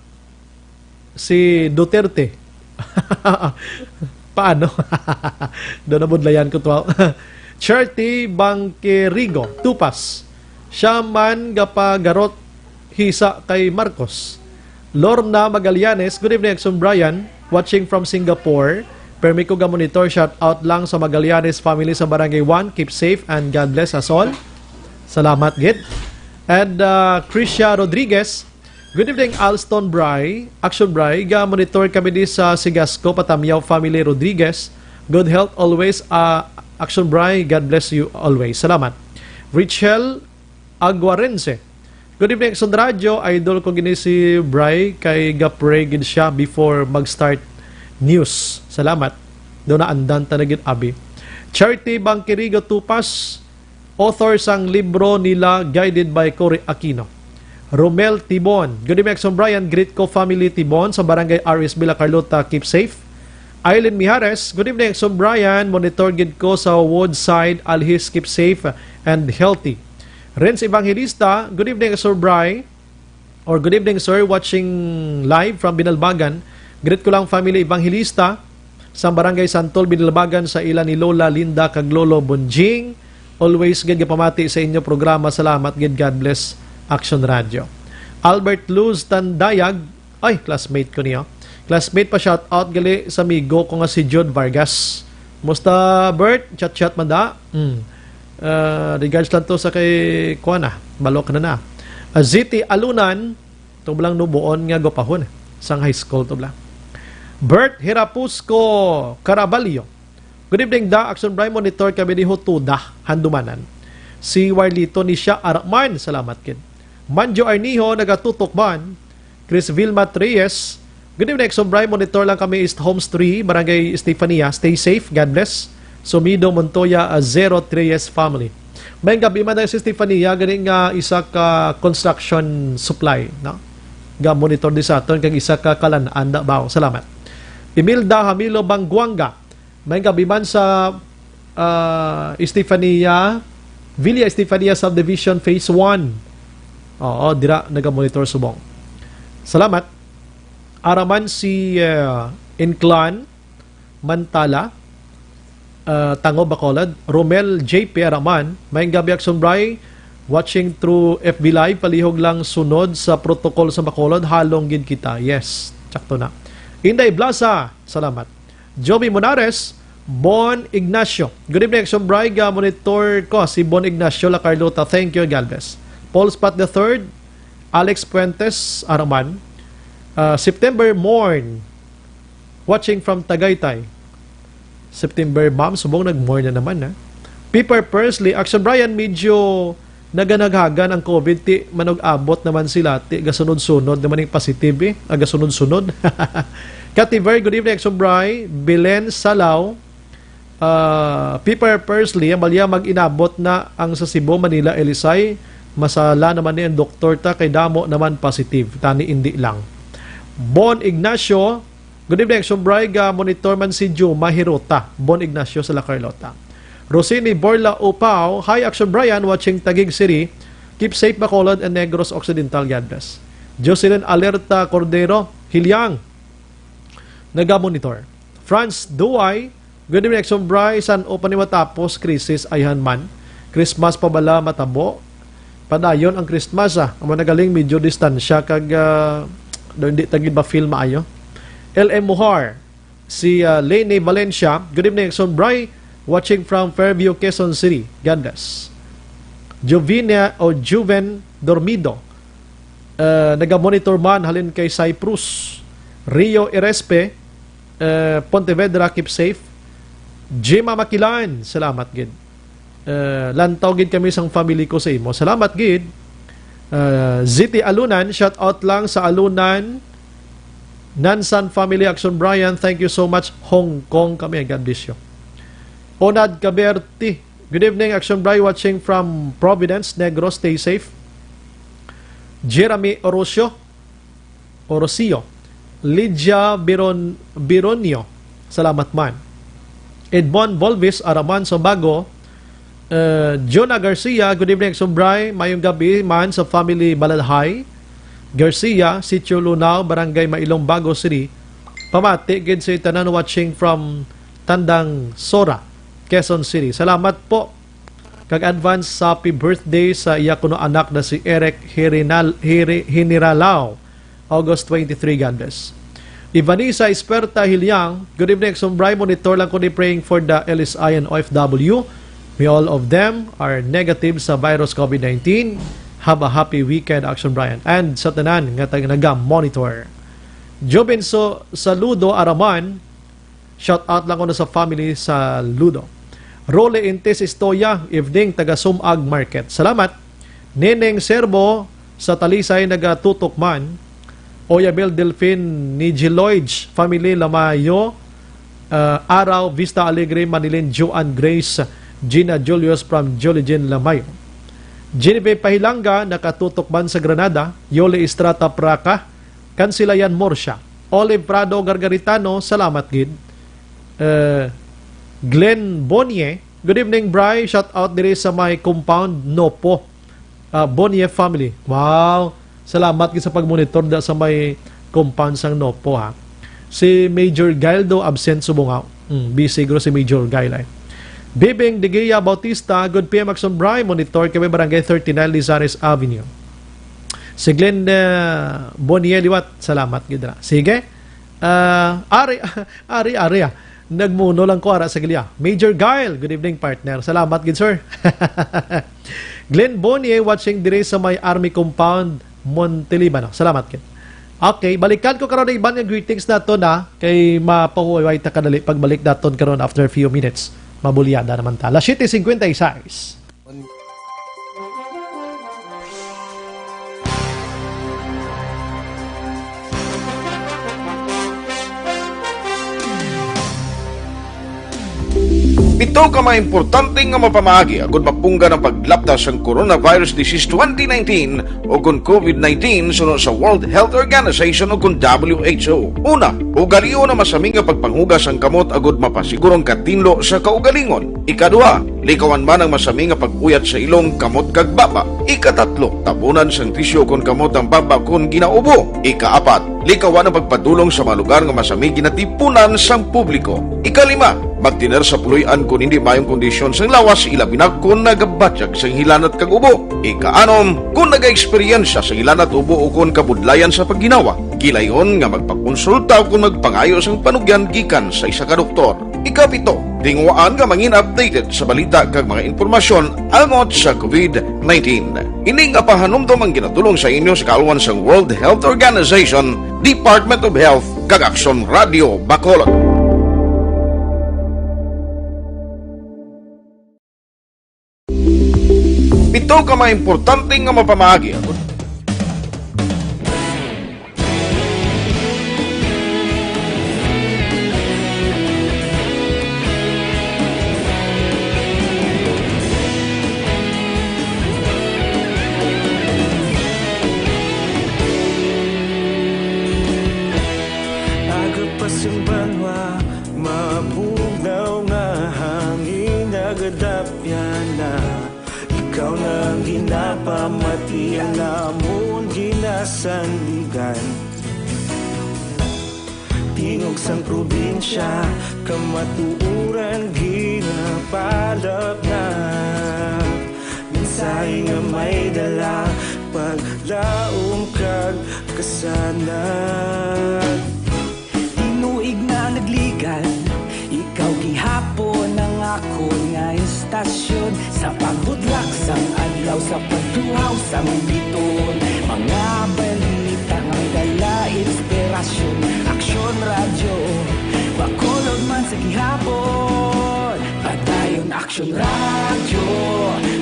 si Duterte. Paano? Doon na budlayan ko to. Charity Bangkerigo Tupas. Siya man gapagarot hisa kay Marcos. Lorna Magallanes. Good evening, Action Brian. Watching from Singapore. Permi ko ga-monitor, shout out lang sa Magallanes family sa Barangay 1. Keep safe and God bless us all. Salamat, Git. And Krisha Rodriguez. Good evening, Alston Bry. Action Bry. Ga-monitor kami di sa Sigasco, Patamyaw family Rodriguez. Good health always. Action Bry. God bless you always. Salamat. Richel Aguarense. Good evening, Action Radio. Idol ko gini si Bry kay ga-pray gid siya before mag-start news. Salamat. Doon na andan tanagin abi. Charity Bangkerigo Tupas, author sang libro nila Guided by Cory Aquino. Romel Tibon. Good evening, Action Brian. Greet ko family Tibon sa Barangay RS Villa Carlota. Keep safe. Aileen Mijares. Good evening, Action Brian. Monitor gid ko sa Woodside. Alhis, keep safe and healthy. Renz Evangelista. Good evening, Sir Bry. Or good evening, sir. Watching live from Binalbagan. Greet ko lang family Evangelista sa Barangay Santol, Binalbagan sa ilan ni Lola Linda kag Lolo Bonjing. Always gid pamati sa inyo programa. Salamat gid. God bless Action Radio. Albert Luz Tandayag. Ay, classmate ko niyo. Classmate pa, shout out gali sa amigo ko nga si Jude Vargas. Musta Bert? Chat man da. Regards lang to sa kay Kuana. Balok na na. Aziti Alunan. Ito lang nubuon nga gopahon. Sang high school to blang. Bert Hirapusco Caraballo. Good evening da. Action Prime Monitor kami ni Hutuda Handumanan. Si Warlito ni siya Arakman. Salamat kin. Manjo Arniho nagatutok man. Chris Vilma Reyes. Good evening. Action Prime Monitor lang kami East Homes 3 Barangay Estefania. Stay safe. God bless. Sumido Montoya 03S family. May gabi man na si Estefania ganing isa ka construction supply, no? ga monitor di sa aton kag isa ka kalan-an na baw. Salamat. Imelda Hamilo Bangguanga, may gabi man sa Estefania Villa Estefania Subdivision Phase 1. Oo, dira naga-monitor subong. Salamat. Araman si Inclan Mantala, Tango Bacolod, Romel JP Araman, may gabi Akson watching through FB Live, palihog lang sunod sa protocol sa Bacolod, halong gid kita. Yes, tsakto na. Inday Blaza, salamat. Joby Monares, Bon Ignacio. Good evening, Action Bray. Monitor ko si Bon Ignacio La Carlota. Thank you, Galvez. Paul Spat III, Alex Puentes Araman, September Morn, watching from Tagaytay. September Ma'am, subong nag-morn na naman, ha? Piper Persley, Action Brian, medyo naganaghagan ang COVID, ti manog-abot naman sila, ti gasunod-sunod naman yung positive, gasunod-sunod. Kativer, good evening, Action Brian, Belen Salaw, Piper Persley, amalya mag-inabot na ang sa Cebu, Manila, Elisay, masala naman ni ang doktor ta, kay damo naman positive, tani hindi lang. Bon Ignacio, good evening, Action Brian, monitor man si Juma Hirota, Bon Ignacio sa La Carlota. Rosini Borla Upao, hi Action Brian, watching Taguig City. Keep safe Bacolod and Negros Occidental, God bless. Jocelyn Alerta Cordero, Hilyang, naga-monitor. Franz Duay, good evening Action Brian, san o pa ni matapos krisis ayhan man. Christmas pa bala matabo. Padayon ang Christmas ang managaling medyo distansya kag hindi tagid ba film maayo. LM Muhar, si Lene Valencia, good evening Action Brian, watching from Fairview, Quezon City. God bless. Jovina o Juven Dormido, naga-monitor man halin kay Cyprus. Rio Erespe, Pontevedra, keep safe. Jima Makilan, salamat gid. Lantaw gid kami sang family ko sa imo. Salamat gid. Ziti Alunan, shout out lang sa Alunan Nansan Family Action Brian, thank you so much. Hong Kong kami, God bless you. Onad Caberti, good evening Action Brian, watching from Providence, Negros, stay safe. Jeremy Orosio, Lydia Bironio, salamat man. Edmond Volvis, Araman, Sobago. Jonah Garcia, good evening Action Brian, mayong gabi man sa family Balalhay. Garcia, Sitio Lunao, Barangay Mailong, Bago City. Pamati, gid sa tanan watching from Tandang Sora, Quezon City. Salamat po. Kag advance happy birthday sa iya kuno anak na si Eric Hiniralao, August 23, God bless. Ivanisa Esperta Hilyang, good evening Action Brian, monitor lang ko ni praying for the LSI and OFW. May all of them are negative sa virus COVID-19. Have a happy weekend Action Brian. And sa tanan nga naga-monitor. Jobenso Saludo Araman, shout out lang ko na sa family sa Ludo. Role Intes Istoya, evening, taga Sumag Market. Salamat. Neneng Serbo sa Talisay, nagatutok man. Oyabel Delfin, Nijiloij, family Lamayo, Araw, Vista Alegre, Manilin, Joan Grace, Gina Julius from Jolien Lamayo. Genevieve Pahilanga, nakatutok man sa Granada. Yole Estrata Praca, Kansilayan Morsha. Olive Prado Gargaritano, salamat gid. Glenn Bonnier, good evening Bri, shout out diri sa my compound Nopo, Bonnier family. Wow, salamat gid sa pagmonitor da sa may compound sang Nopo ha. Si Major Gaildo absent subungaw. Busy siguro si Major Gailay. Bibing Digea Bautista, good PM Action Bri, monitor kami Barangay 39 Lizares Avenue. Si Glenn Bonnier liwat, salamat gid ra. Sige. Ari nagmuno lang ko ara sa gilya. Major Gail, good evening partner. Salamat gid sir. Glenn Bonnier watching dire sa may Army Compound Montelibano. Salamat gid. Okay, balikan ko karon iban nga greetings nato na kay mapahuway ta kadali pagbalik daton karon after a few minutes. Mabulyada naman ta. Las 7:56. Pito ka mga importante nga mapamagi agud mapungga ng paglaptas ang Coronavirus Disease 2019 o kung COVID-19 sunod sa World Health Organization o kung WHO. Una, ugalion na masaming nga pagpanghugas ang kamot agud mapasigurong katinlo sa kaugalingon. Ikaduha, likawan man ang masaming nga pag-uyat sa ilong kamot kag baba. Ikatatlo, tabunan sang tisyo kon kamot ang baba kon ginaubo. Ikaapat, likawan ang pagpadulong sa mga lugar nga masaming ginatipunan sang publiko. Ikalima, magtiner sa puluyan kung hindi mayong kondisyon sang lawas ilabi na kung nagabatyag sang hilanat kag ubo. Ikaanom, kung naga-eksperyensya sa hilanat ubo o kung kabudlayan sa pagginawa. Gilayon nga magpakonsulta kung magpangayo sang panugyan gikan sa isa ka doktor. Ikapito, tingwaan nga mangin updated sa balita kag mga impormasyon angot sa COVID-19. Ini nga pahanumdom ang ginatulong sa inyo sa kaaluan sang World Health Organization, Department of Health kag Aksyon Radio Bacolod. Pito ka mga importante nga mapamagi. Agapasumbanwa, mabugnaw nga hangin agadapyan na. Ikaw nang ginapamatian namon ginasandigan. Tingog sang probinsya, kamatuuran ginapalap na. Minsay nga may dala, paglaom kag kasanag. Tinuig na nagligan, ikaw gihapon ang ako nga istasyon. Sa pagbudlak sang adlaw, sa pagtuhaw sang biton. Mga balita nga dala inspirasyon. Aksyon radyo, Bacolod man sa gihapon. Padayon Aksyon radyo,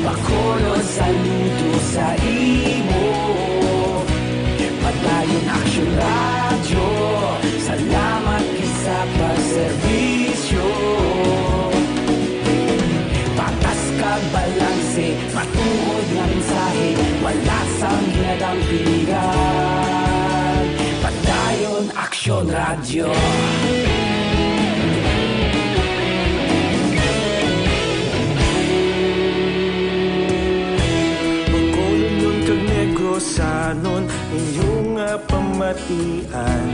Bacolod saludo sa imo. Padayon Aksyon radyo, salamat isa pagserbisyo. Patas kag balanse, matuod nga mensahe, wala sang ginadampingan. Padayon Aksyon radyo. Bacolod nun kag Negrosanon, inyong pamatian.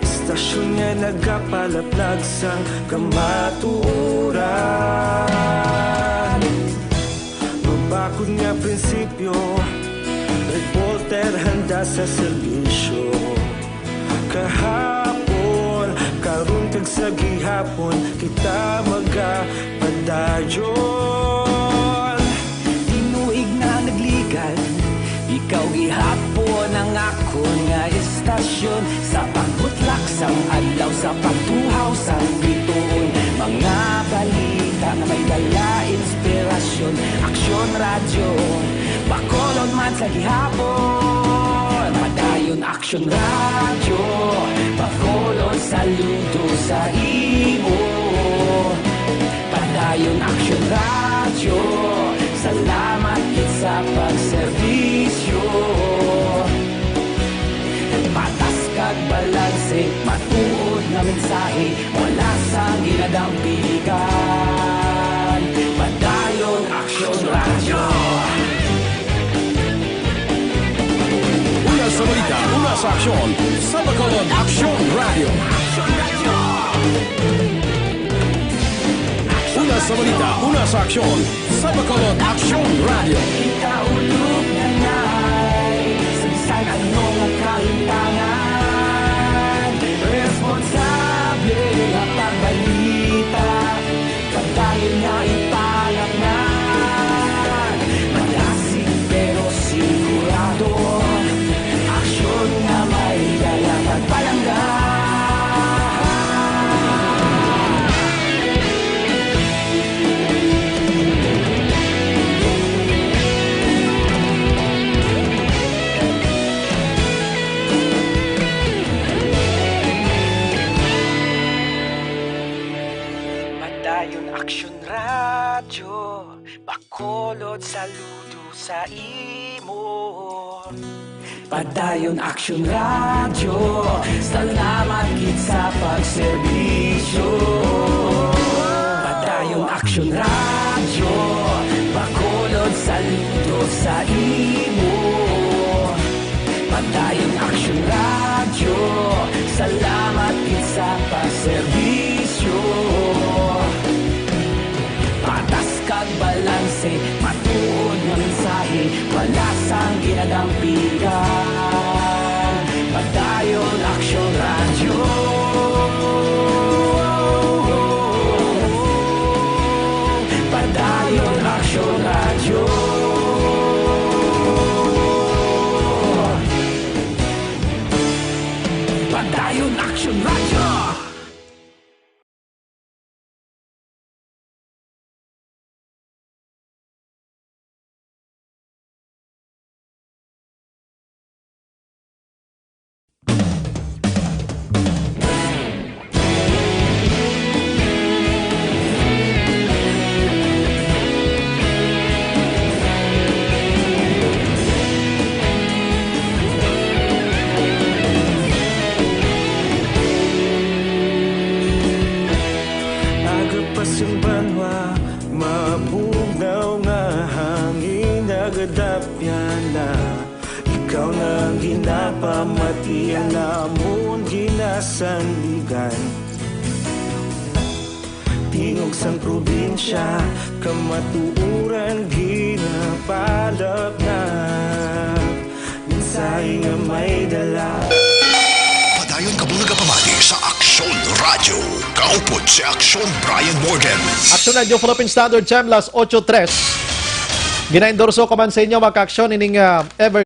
Stasyon nga nagapalaplag sang kamatuuran. Mabakod nga prinsipyo, reporter handa sa serbisyo. Kahapon, karon kag sa gihapon, kita magapadayon. Tinuig na nagligan, ikaw gihapon ang ako nga istasyon. Sa pagbutlak sang adlaw, sa pagtuhaw sang bituon. Mga balita na may dala inspirasyon. Aksyon radyo, Bacolod man sa gihapon. Padayon Aksyon radyo, Bacolod saludo sa imo. Padayon Aksyon radyo, salamat sa pagserbisyo. Patas kag balanse, matuod na mensahe, wala sang ginadampingan. Padayon Aksyon radyo. Una sa balita, una sa aksyon, sa Bacolod Aksyon Radio. Una sa balita, una sa aksyon, sa Bacolod Aksyon Radio. Ikaulog na na'y Sansan anong ang kahintangan. Responsable ang pagbalita, pagdayon na ipalat na. Malasig pero sigurado, aksyon na may dala pagpalanggan. Padayon Aksyon Radyo, Bacolod saludo sa imo. Padayon Aksyon Radyo, salamat gid sa pagserbisyo. Padayon Aksyon Radyo, Bacolod saludo sa imo. Padayon Aksyon Radyo, salamat gid sa pagserbisyo. Patas kag balanse, matuod nga mensahe, wala sang ginadampigan. Padayon Aksyon Radyo. Padayon Aksyon Radyo. Padayon Aksyon Radyo. Agapasang banwa, mabugnaw nga hangin nagadapyan na. Ikaw na ginapamatian namon ginasanligan. Tingog sang probinsya, kamatuuran ginapalap na. Minsay nga may dala. Padayon kabulaga pamati sa Aksyon Radio. Kaupod si Aksyon Brian Morgan. Aksyon Radio Philippine Standard Time, las 8:03. Ginaendorso ko man sa inyo mga ka-aksyon ining ever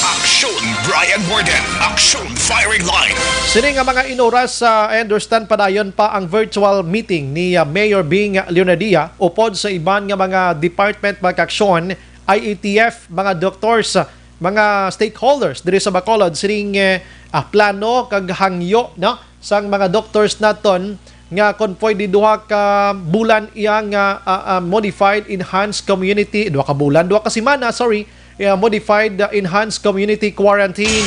Aksyon Brian Morgan. Aksyon Firing Line. sini nga mga inoras sa I understand padayon pa ang virtual meeting ni Mayor Bing Leonadia upod sa iban nga mga department mga ka-aksyon, IATF, mga doctors, mga stakeholders diri sa Bacolod sining plano kag hangyo no sang mga doctors naton nga kon pwede duha ka bulan iyang modified enhanced community duha ka semana modified enhanced community quarantine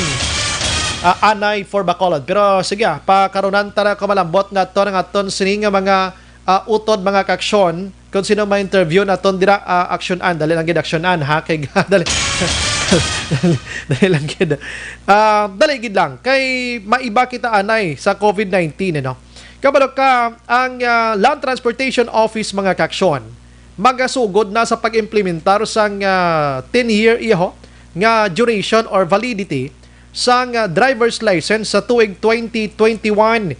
anay for Bacolod. Pero sige, pakarunan tara ko malambot nga to ng aton sini nga mga utod mga kaksyon kung sino ma-interview naton dira aksyonan dali lang gid aksyonan ha kay dali dali lang gid dali gid lang kay maiba kita anay sa COVID-19 kabalo ka ang Land Transportation Office mga kaksyon magasugod na sa pag-implementar sang 10-year iho nga duration or validity sang driver's license sa tuig 2021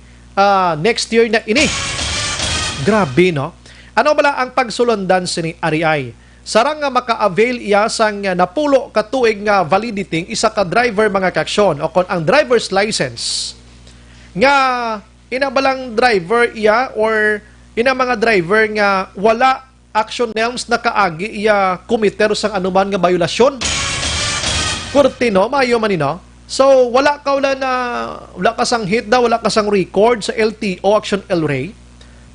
next year na ini. Grabe no? Ano bala ang pagsulundan sini RI? Sarang nga maka-avail iya sang napulo ka tuig nga validity isa ka driver mga kaksyon o kon ang driver's license nga inabalang driver iya or ina mga driver nga wala action norms na kaagi iya kumiter sang anuman nga violasyon. Kurtino, mayo manino. So, wala ka sang hit daw, wala ka sang record sa LTO Action LRA.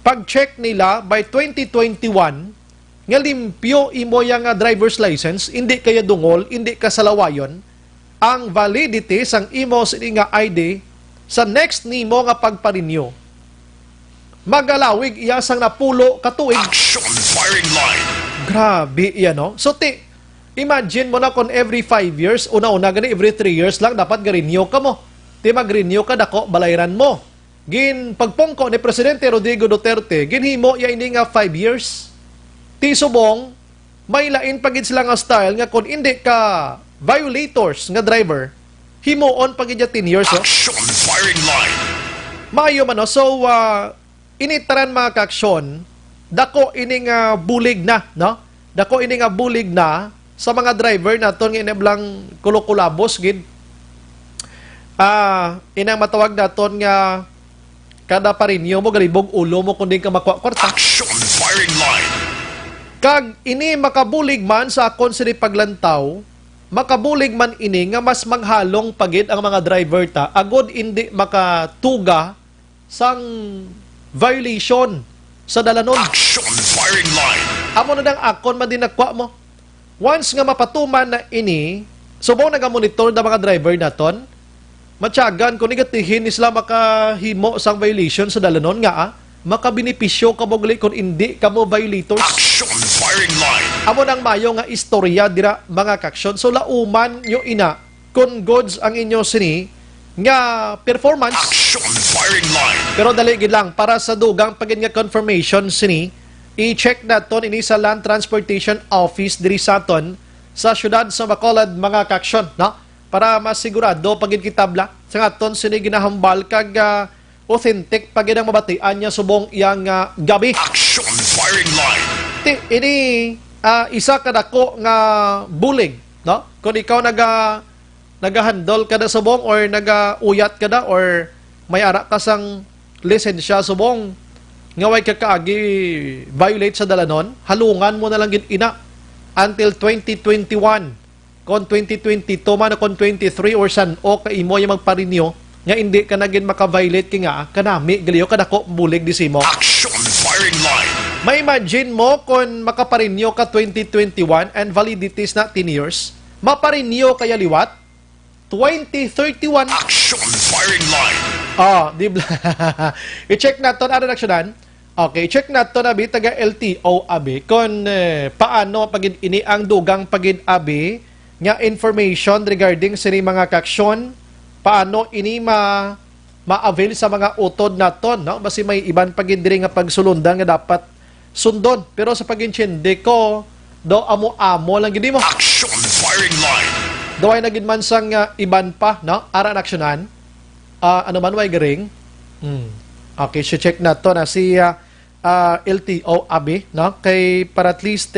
pag-check nila by 2021 nga limpyo imo yang driver's license, hindi kaya dungol, hindi ka salawayon, ang validity sang imo sini nga ID sa next nimo nga pagparenew. Magalawig iya sang napulo katuig. Action firing line. Grabe yan, no? So, imagine mo na kung every 5 years, una-una gani, every 3 years lang, dapat ga-renew ka mo. Mag-renew ka, dako, balayran mo. Pagpongko ni Presidente Rodrigo Duterte, ginhimo, ya ini nga 5 years. Subong, may lain pagid sila nga style, nga kung hindi ka violators nga driver, himoon pagid ya 10 years, no? Action firing line. Maayo man, no? So, initaran mga kaaksyon, dako ini nga bulig na, no? Dako ini nga bulig na sa mga driver naton nga inablang kulukulabos gid. Inang matawag naton nga kada parinyo mo galibog ulo mo kundi ka makuha kwarta. Action firing line. Kag ini makabulig man sa akon sini paglantaw, makabulig man ini nga mas maghalong pagid ang mga driver ta agod hindi makatuga sang violation sa dalanon. Action firing line. Amo na dang akon man din nagkwa mo. Once nga mapatuman na ini, subong nagamonitor na mga driver naton, matyagan kung negatihin sila makahimo sang violation sa dalanon nga, makabinipisyo ka mo gali kung hindi ka mo violators. Action firing line. Amo nang mayo nga istorya dira mga kaksyon. So lauman nyo ina kung goods ang inyo sini nga performance. Action firing line. Pero dali gid lang para sa dugang pagin nga confirmation sini, i-check naton ini sa Land Transportation Office diri sa aton sa syudad sa Bacolod mga kaksyon, no? Para masigurado pagin kitabla sa aton sini ginahambal kag authentic pagin ang mabatian niya subong iyang gabi. Action firing line. Ini isa kadako nga bulig, no? Kung ikaw nagahandle kada subong or nagauyat kada or may ara ka sang lisensya subong nga way ka kaagi violate sa dalanon, halungan mo na lang gid ina until 2021. Kung 2022 man o kung 23 or san o ka imo yung magparinyo nga hindi ka na gid maka-violate ki nga kanami gali kadako bulig disimo. Action firing line. May imagine mo kung makaparinyo ka 2021 and validities na 10 years, maparinyo kaya liwat 2031. Action firing line. Di ba? I-check natin ano naksyonan. Okay, check natin abi taga LTO abi kung paano pagid ini ang dugang pagid abi nga information regarding sa mga kaksyon, paano ini ma-avail sa mga utod naton, no? Basi may iban pagid diri nga pagsulundan nga dapat sundon. Pero sa pag-intindi ko, do amo-amo lang gid mo. Action firing line. Do ay nagid man sang iban pa, no? Ara aksyonan. Ano man way garing? Okay, so check na to na si LTO abi, no? Kay para at least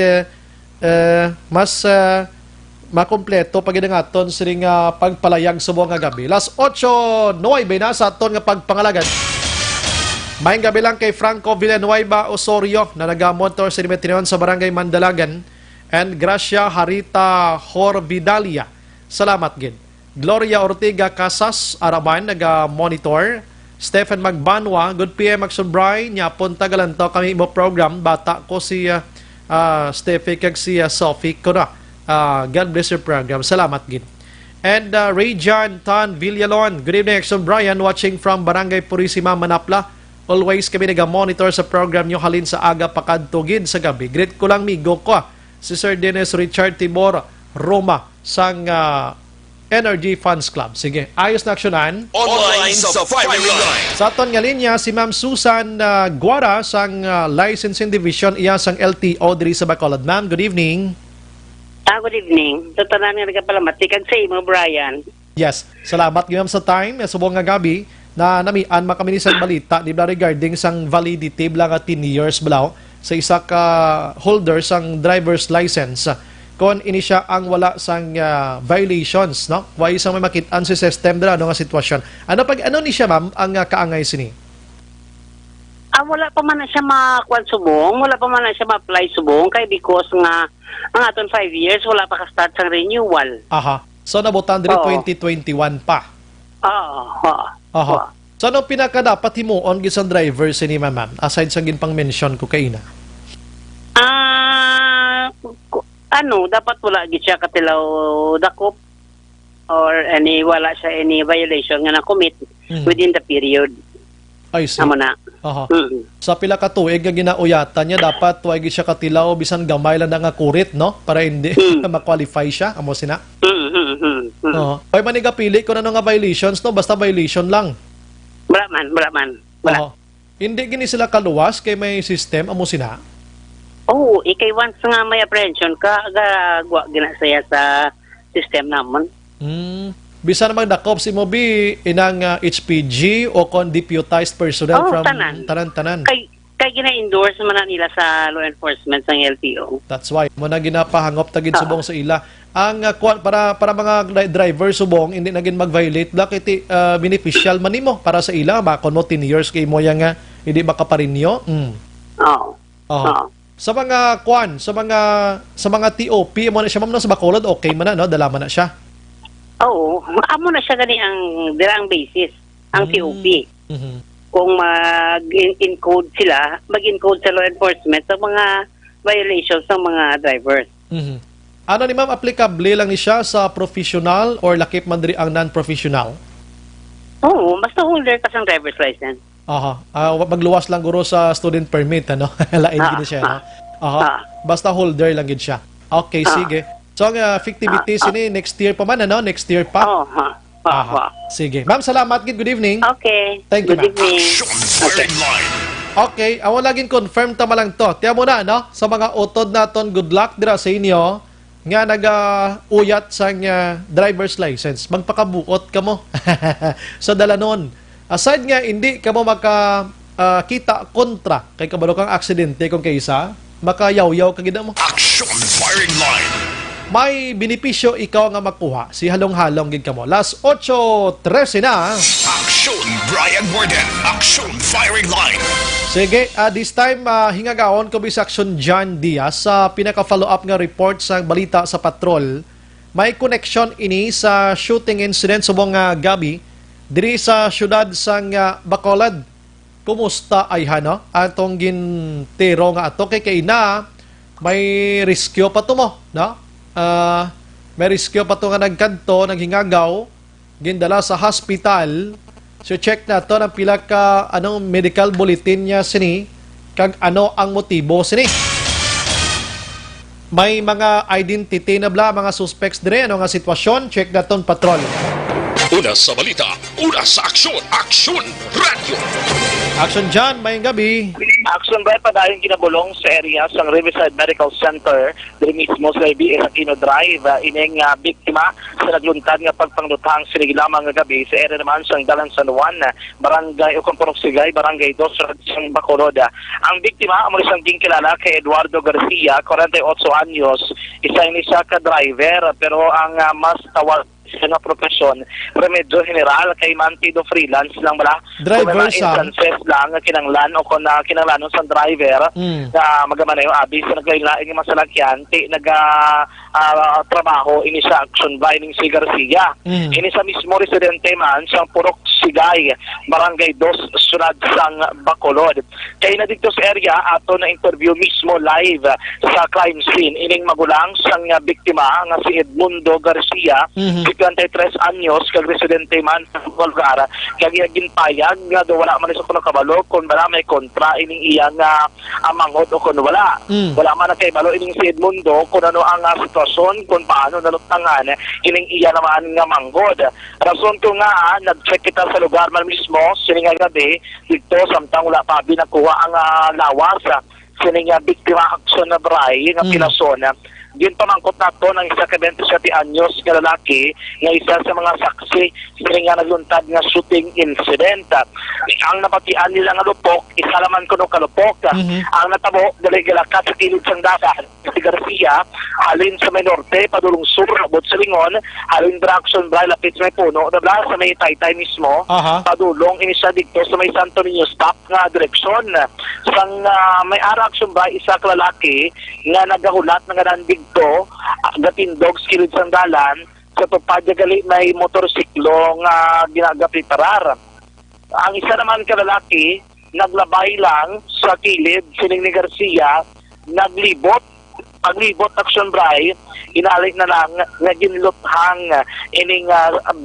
mas makompleto pag aton siring pagpalayag subong nga gabi. Las 8:09 na sa aton nga pagpangalagan. Maayong gabi lang kay Franco Villanueva Osorio na nagamontor sa Dimetrion sa Barangay Mandalagan and Gracia Harita Horvidalia. Salamat gid. Gloria Ortega Casas Araban naga-monitor. Stephen Magbanwa, good PM Magsobray, nya punta galanto kami mo program. Bata ko si Steffi kag si Sophie ko na. God bless your program. Salamat gid. And Rayjan Tan Villalon, good evening Brian, watching from Barangay Purisima, Manapla. Always kami naga-monitor sa program nyo halin sa aga pakadtugid sa gabi. Greet ko lang migo ko si Sir Dennis Richard Timor Roma sang Energy Funds Club. Sige, ayos na aksyonan. Online sa firing line. Sa aton nga linya, si Ma'am Susan Guara sang Licensing Division iya sang LTO diri sa Bacolod. Ma'am, good evening. Good evening. Tatanan nga nagapalamat. Tikag sa imo, Brian. Yes, salamat ma'am sa time. Subong nga gabi na namian makaminisang balita di ba regarding sang validity bla nga 10 years balaw sa isa ka holder sang driver's license. Kon ini siya ang wala sang violations, no? Why isang may makitaan si system dira ano nga sitwasyon. Ano ni siya ma'am ang kaangay sini? Wala pa man na siya makuan subong, wala pa man na siya ma-apply subong kay because nga ang aton 5 years wala pa ka-start sang renewal. Aha. So nabutan diri 2021 pa. Oo. So ano pinakadapat himuon gid sa driver sini ma'am? Aside sa ginpang mention ko kaina. Dapat wala gid siya katilaw dakop or wala siya any violation nga na-commit within the period. I see. Amo na. Aha. Sa pila ka tuig nga ginauyatan niya dapat tuwag siya katilaw bisan gamay lang nga kurit no para hindi ma-qualify siya amo sina. Oy maniga pili ko na nga violations no basta violation lang. Wala man. Hindi gini sila kaluwas kay may system amo sina. Ikay once nga may apprehension ka gagwa gina saya sa system namon. Bisan namang dakop si Mobi inang HPG o kon deputized personnel from tanan. Kay gina-endorse man na nila sa law enforcement ng LTO. That's why mo na ginapahangop tagin subong sa ila. Ang para mga driver subong hindi na gin mag-violate bakit beneficial man nimo para sa ila makon mo 10 years kay mo yang hindi makaparinyo. Sa mga sa mga TOP mo na siya ma'am no, sa Bacolod okay man na no dala man na siya. Amo na siya gani ang dirang basis ang TOP. Kung mag-encode sila, mag-encode sa law enforcement sa mga violations ng mga drivers. Ano ni ma'am, applicable lang ni siya sa professional or lakip man diri ang non-professional? Basta holder ka sa driver's license. Magluwas lang guro sa student permit ano. Lain gid siya no. Basta holder lang gid siya. Okay, sige. So ang effectivity sini next year pa man ano, next year pa. Sige. Ma'am, salamat gid. Good evening. Okay. Thank you, Good evening. Okay, amo laging confirm tama lang to. Tiyan mo na no, sa mga utod naton good luck dira sa inyo nga naga-uyat sa driver's license. Magpakabuot ka mo sa dalanon. Aside nga hindi ka mo kita kontra kay kabalo kang aksidente kung kaysa makayaw-yaw ka gid mo. Action Firing Line. May benepisyo ikaw nga makuha si halong-halong gid kamo. Last 8:13 na. Action Brian Warden. Action Firing Line. Sige, this time hingagaon ko bis Action John Diaz sa pinaka-follow up nga report sa balita sa patrol. May connection ini sa shooting incident subong gabi diri sa syudad sang Bacolod. Kumusta ay hano? Atong gintero nga ato kay na may riskyo pa to mo, no? May riskyo pa to nga nagkanto, naghingagaw, gindala sa hospital. So check na to ng pila ka medical bulletin niya sini, kag ano ang motibo sini. May mga identity na mga suspects dire, ano nga sitwasyon, check na ton patrol. Una sa balita, una sa aksyon, Aksyon Radio. Action John, mayang gabi. Action ba padayon kinabulong sa area sa Riverside Medical Center diri mismo sa IBS Aquino Drive ining biktima sa nagluntad nga pagpanglutang sinig lamang nga gabi sa area naman sa Dalan San Juan, Barangay Ocamporogsigay, Barangay 2 sa Bacolod. Ang biktima amo isang ginkilala kay Eduardo Garcia, 48 anyos, isa ka driver pero ang mas tawag sa nga profesyon remedyo general kay mantido freelance lang bala driver sa instances lang kinanglan o kung kinanglanon sa driver na magaman yung abi sa naglain yung masalakyan trabaho ini sa action ba ining si Garcia ini sa mismo residente man siyang Purok Sigay, Barangay 2 sunad sang Bacolod. Kay na dito sa area ato na interview mismo live sa crime scene ining magulang sang biktima nga si Edmundo Garcia 23 anyos kag residente man sa lugar kag ginpayag nga do wala man sa kuno kabalo kun bala may kontra ining iya nga amanghod o kun wala man na kay balo ining si Edmundo kun ano ang sitwasyon kun paano nalutangan ining iya naman nga manghod. Rason ko nga nag-check kita sa lugar man mismo sining gabi dito samtang wala pa binakuha ang lawas sining biktima action na bray nga pinasona. Diyan pamangkot nato ng isa ka 27 anyos nga lalaki nga isa sa mga saksi sa nga nagluntad nga shooting incident. Ang napatian nila nga lupok, isa laman kuno kalupok. Ang natabo dali galakat sa kilid sang dagat si Garcia halin sa may norte padulong sur abot sa lingon halin direction bra lapit sa may puno dabla sa may taytay mismo padulong ini siya dito sa may Santo Niño stop nga direksyon sang may action ba isa ka lalaki nga nagahulat nga nandigto gatindog skilid sang dalan sa tupad gali may motorsiklo nga ginagapi parar. Ang isa naman kalalaki, naglabay lang sa kilid, sining ni Garcia, paglibot action bray, inalik na lang nga ginluthang ining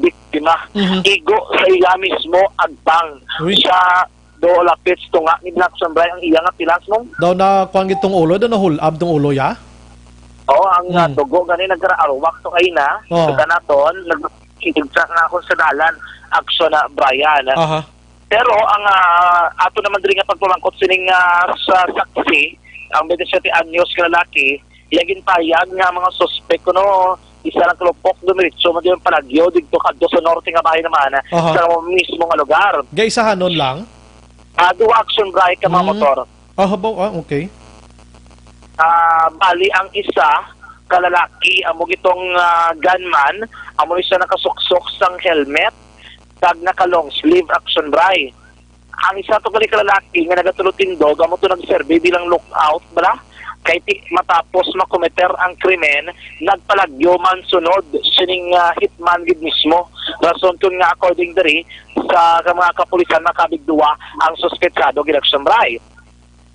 biktima. Igo sa iya mismo agtang sa do lapit tunga ni action bray ang iya nga pilas mo. Daw na kuang gitong ulo, daw na hulab tong ulo ya? Ang dugo gani nagaraarwak to kay na. Sa kanaton nagkikigsa na ako sa dalan action na Brian. Pero ang ato naman diri nga pagpamangkot sining sa saksi, ang 27 anyos nga lalaki, yagin payag nga mga suspek kuno isa lang kalupok dumiritso man yung palagyo dito kadto sa norte nga bahay naman sa mismo nga lugar. Gaysahan nun lang? Do action bray ka mga motor. Okay. Bali ang isa kalalaki amo gitong gunman, amo isa nakasuksok sang helmet tag naka long sleeve action bray. Ang isa to kalalaki nga nagatulutindog amo to nagserve bilang lookout bala kay matapos makometer ang krimen nagpalagyo man sunod sining hitman gid mismo. Rason kun nga according diri sa mga kapulisan nakabigduwa ang suspetsado gid action bray.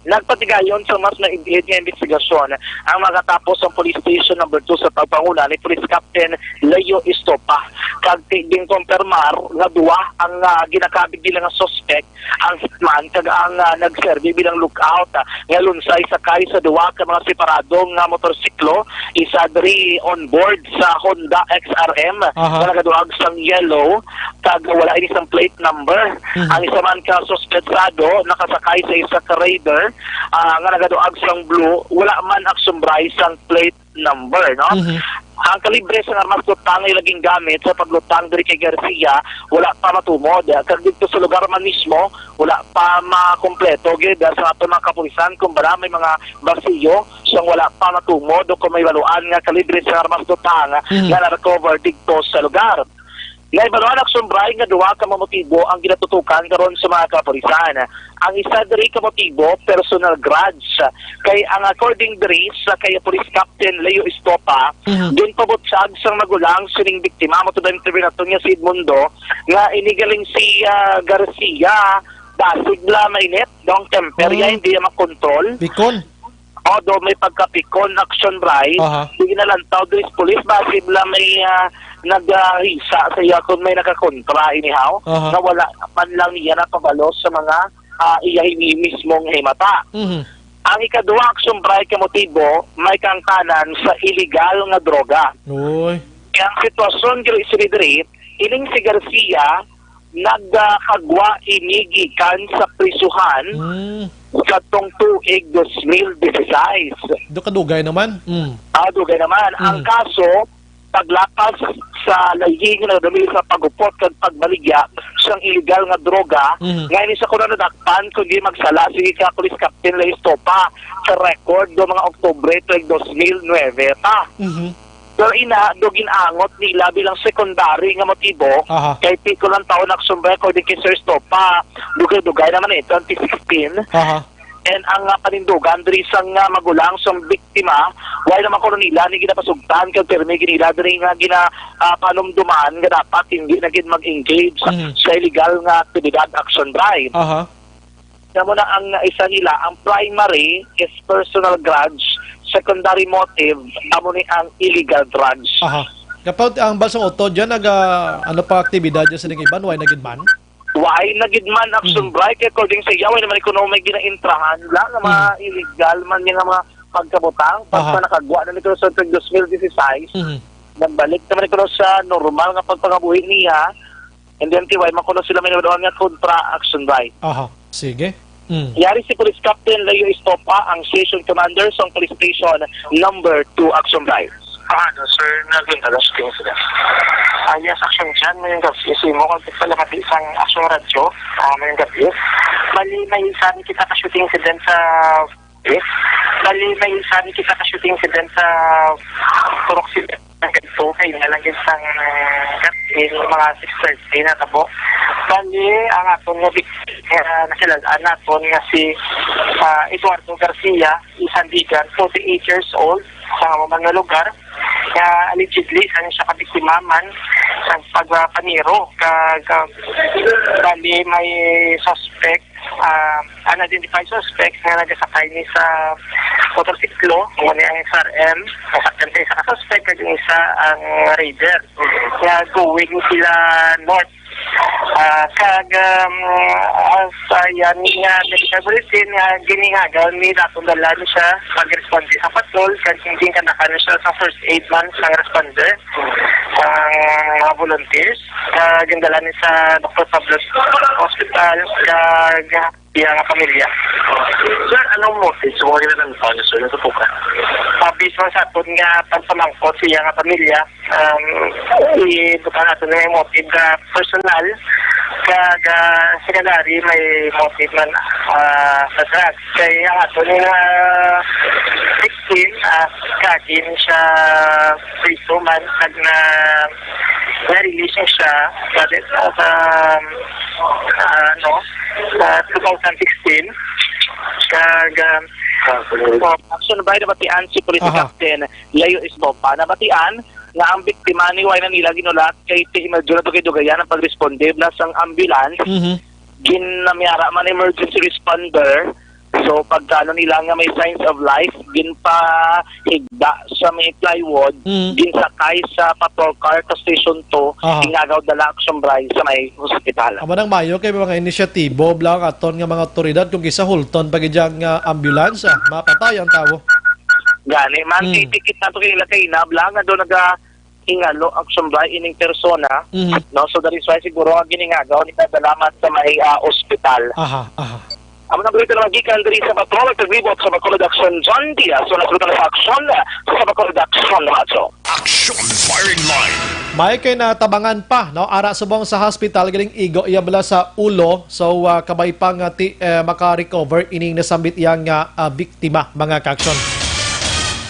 Nagpatigayon sa mas naibigid nga investigasyon ang magatapos ang police station number 2 sa pagpanguna ni Police Captain Leo Estopa. Kag tigding konfirmar nga duwa ang ginakabig bilang suspect ang hitman kag ang nagserve bilang lookout nga lunsay sakay sa duwa ka mga separadong nga motorsiklo, isa diri on board sa Honda XRM nga nagaduag sang yellow kag wala ini sang plate number. Ang isa man ka suspetsado nakasakay sa isa ka Raider nga nagaduag sang blue, wala man action bray sang plate number, no? Ang kalibre sa armas lutang ay laging gamit sa paglutang diri kay Garcia, wala pa matumod. Kag dito sa lugar man mismo, wala pa makompleto gid sa ato mga kapulisan kung bala may mga basiyo sang wala pa matumod o kung may waluan nga kalibre sa armas lutang nga na-recover dito sa lugar. Ngay baluan action bray nga duwa ka motibo ang ginatutukan karon sa mga kapulisan. Ang isa diri ka motibo personal grudge kay ang according diri sa kay Police Captain Leo Estopa din pabutsag sang magulang sining biktima mo to the interview nato niya si Edmundo nga inigaling si Garcia basig la mainit dong temperya hindi makontrol pikon do may pagkapikon action bray hindi na lantaw diri sa police basig la may naghisa sa iya kung may nakakontra inihaw na wala man lang niya napabalo sa mga iya mismong himata. Ang ikaduwa action bray ka motibo may kangtanan sa illegal nga droga. Kaya ang sitwasyon gili sinidiri ining si Garcia nagkagwa inigikan sa prisuhan sa tong tuig 2016. Dugay naman. Dugay naman. Ang kaso paglapas sa laying na dumi sa pagupot kag pagbaligya sang illegal nga droga ngayon sa kuno nadakpan kundi magsala sige ka Police Captain Leo Estopa sa record do mga Oktubre 2009 pa. So do ginangot nila bilang secondary nga motibo kay piko lang taon action record kay Sir Estopa dugay naman 2016. And ang panindugan diri sang magulang sang biktima wala naman kuno nila ni ginapasugtan kag permi ginila diri nga panumduman nga dapat hindi na gid mag-engage sa illegal nga aktibidad action drive. Kamo na ang isa nila ang primary is personal grudge, secondary motive amo ni ang illegal drugs. Kapag ang Balsang Auto dyan ano pa aktibidad dyan sa iban why nagid man? Why nagidman action break according sa yaw naman ekonomi ginaintrahan lang nga mga illegal man yung mga pagkabutang pagka nakagwa na nito sa 2016 nagbalik naman ito sa normal nga pagpangabuhi niya and then tiway makuno sila may nabadoan nga kontra action break. Sige. Yari si Police Captain Leo Estopa ang station commander sa police station number 2 action break. Sir, naging sila. Yes, action dyan, may gabi. Kasi mo, kung pala kati isang action radyo, may gabi. Bali, may isa kita ka-shooting incident sa Turok City. So, kayo nalang isang mga 6:30 na tabo. Bali, ang aton nga nasilalaan naton nga si Eduardo Garcia, isang bigan, 48 years old, sa mga lugar. allegedly sa siya kabiktimaman sa pagpaniro bali may suspect unidentified suspect nga nagasakay ni sa motorsiklo muna ang SRM nasakyan sa isa ka suspect at yung isa ang raider kaya going sila north sa yan nga medical bulletin nga giningagal ni natundalan siya mag-responde sa patrol kasi hindi ka nakano siya sa first aid man sa responder ang mga volunteers gindalan ni sa Dr. Pablo Hospital yang pamilya. Sir, anong motive? Sumuli na ng tao, sir. Ito po ka? Based man sa atin nga pagpamangkot siya nga pamilya, ibutan natin na yung motive na personal, secondary may motive man sa drugs. Kaya ang atin nga 16, kagin siya priso man, na-release siya sa 2016 action by nabatian si Police Captain Leo Esbopa nabatian nga ang biktima ni Wayna nila ginulat kay Imelda Dugayan ang pagresponde plus ang ambulance ginamyara man emergency responder. So pagkano nila nga may signs of life, ginpa higda sa may plywood, ginsakay sa patrol car sa station 2, ingagaw dala action bride sa may hospital. Amo nang mayo kay mga inisyatibo blang aton nga mga otoridad kung gisa hulton pagidyang ambulance, mapatay ang tawo. Gani man titikit nato kay nila kay na blang do naga ingalo action bride ining persona, no, so that is why siguro ang giningagaw ni kadalamat sa may hospital. Ang mga balita na magikan diri sa patrol at nagribot sa Bacolod Action John Diaz. So nasulat na sa aksyon sa Bacolod Action Macho. Action Firing Line. May kay natabangan pa no ara subong sa hospital galing igo iya bala sa ulo so kabay pang maka-recover ining nasambit yang biktima mga kaksyon.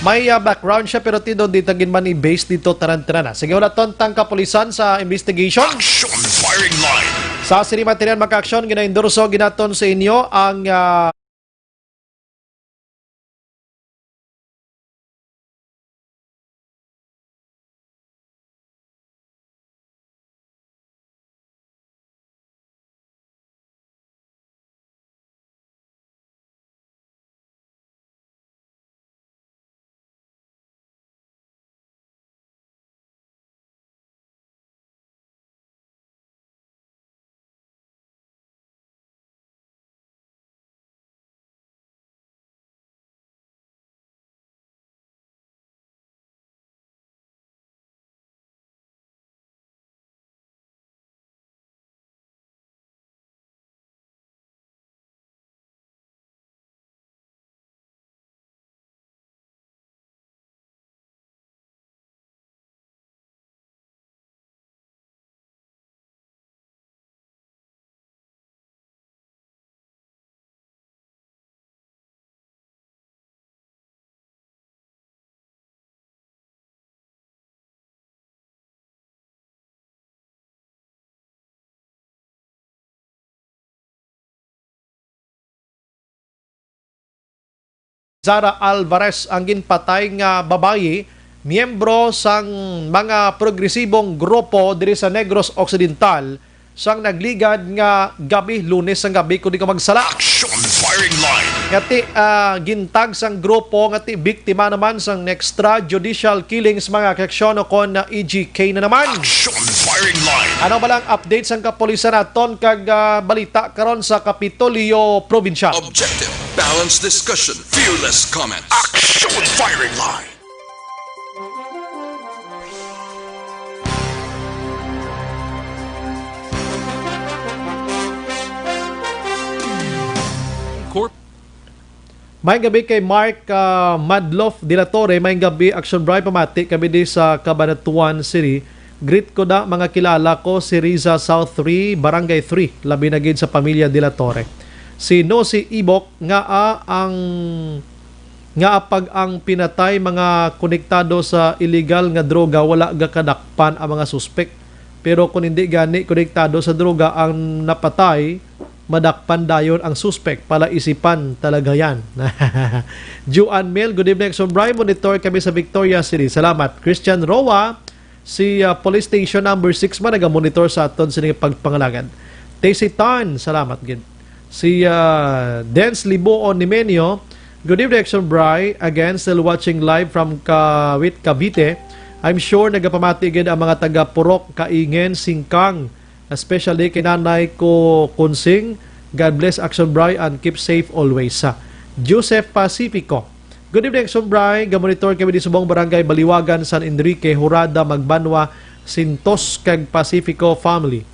May background siya pero tidon ditagin man i-base dito taran-taran. Sige wala tontang kapulisan sa investigation. Action Firing Line. Sa sini material maka-aksyon ginaendorso ginaton sa inyo ang Zara Alvarez ang ginpatay nga babayi, miyembro sang mga progresibong grupo diri sa Negros Occidental sang nagligad nga gabi Lunes sang gabi kundi ka magsala. Action Firing Line. Ngati gintag sang grupo ngati biktima naman sang extrajudicial killings mga kaksyon kon na EGK na naman. Action Firing Line. Ano ba lang update sang kapulisan naton kag balita karon sa Kapitolyo Provincial? Objective, balanced discussion, fearless comments. Action Firing Line. May gabi kay Mark Madloff de la Torre, may gabi action bribe pamati kami di sa Cabanatuan City. Greet ko da mga kilala ko si Riza South 3, Barangay 3, labi na gid sa pamilya de la Torre. Si Nosy Ibok nga pag ang pinatay mga konektado sa illegal nga droga wala ga kadakpan ang mga suspek. Pero kung hindi gani konektado sa droga ang napatay, madakpan dayon ang suspect, pala isipan talaga yan. Juan Mil, good evening. So, Brian, monitor kami sa Victoria City. Salamat. Christian Roa, si police station number 6 man, nagamonitor sa aton sa pagpangalagan. Tacey Tan, salamat gid. Si Dance Libuon Nimenio, good evening, Action Bry. Again, still watching live from Kawit, Cavite. I'm sure nagapamati gid ang mga taga Purok, Kaingen, Singkang, especially kinanay ko Kunsing. God bless Action Bry and keep safe always. Joseph Pacifico, good evening, Action Bry. Gamonitor kami di Subong Barangay Baliwagan, San Enrique, Hurada, Magbanwa, Sintos, kag Pacifico family.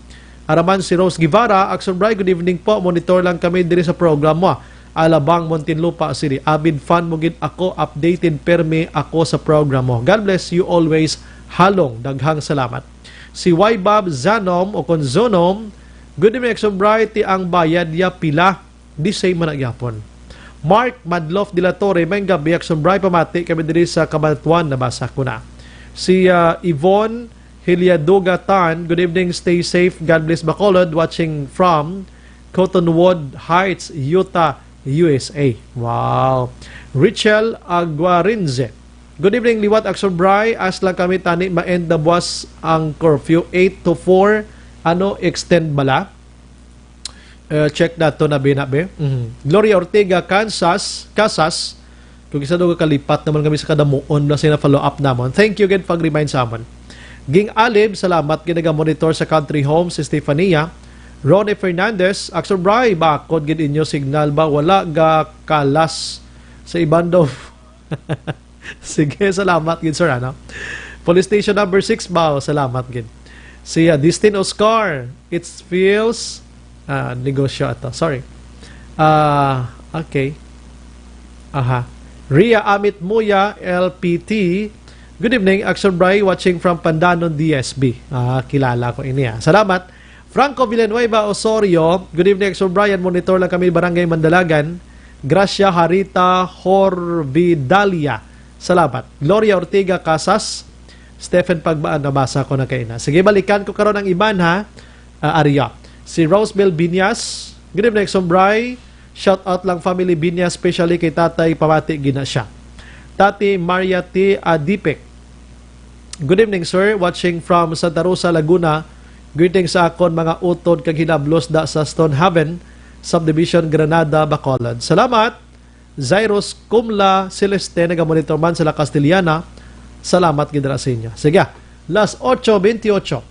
Araman si Rose Guevara, Action Bry, good evening po. Monitor lang kami diri sa program mo. Alabang, Muntinlupa City. Avid fan mo gid ako, updated permi ako sa program mo. God bless you always. Halong, daghang salamat. Si Y. Bob Zanom o Konzonom, good evening, sobriety ang bayad ya pila, di say managyapon. Mark Madlof de la Torre, may gabi, sobriety pamati kami diri sa Kabanatuan, nabasa ko na. Si Yvonne Hiliaduga Tan, good evening, stay safe, God bless Bacolod, watching from Cottonwood Heights, Utah, USA. Wow. Richel Aguarinze, good evening, Liwat Action Bry. As lang kami tani ma-end na buwas ang curfew 8 to 4. Ano, extend bala? Check na to na binabi. Gloria Ortega, Casas. Kung isa doon kalipat naman kami sa kadamuon na sina follow up naman. Thank you again pag-remind sa amin. Ging Alib, salamat ginaga-monitor sa Country Home si Stefania. Ronnie Fernandez, Action Bry, bakod gid inyo signal ba? Wala ga kalas sa Ibandov. Sige, salamat gid sir, ano? Police station number 6 ba? Salamat gid. Si Distin Oscar, it feels negosyo ito. Sorry. Okay. Aha. Ria Amit Muya, LPT. Good evening, Action Bry, watching from Pandanon, DSB. Kilala ko ini. Salamat. Franco Villanueva Osorio, good evening, Action Bry. Monitor lang kami Barangay Mandalagan. Gracia Harita Horvidalia. Salamat. Gloria Ortega Casas, Stephen Pagbaan, nabasa ko na kayo na. Sige, balikan ko karon ang iban ha, Arya. Si Rosebel Binyas, good evening, Sombray. Shout out lang family Binyas, especially kay tatay pamati gina siya. Tati Maria T. Adipek, good evening, sir. Watching from Santa Rosa, Laguna. Greetings sa akon mga utod kag hinablos da sa Stonehaven, Subdivision, Granada, Bacolod. Salamat. Zairos Kumla Celeste, nagamonitor man sa La Castellana. Salamat gidra sa inyo. Sige, las 8:28.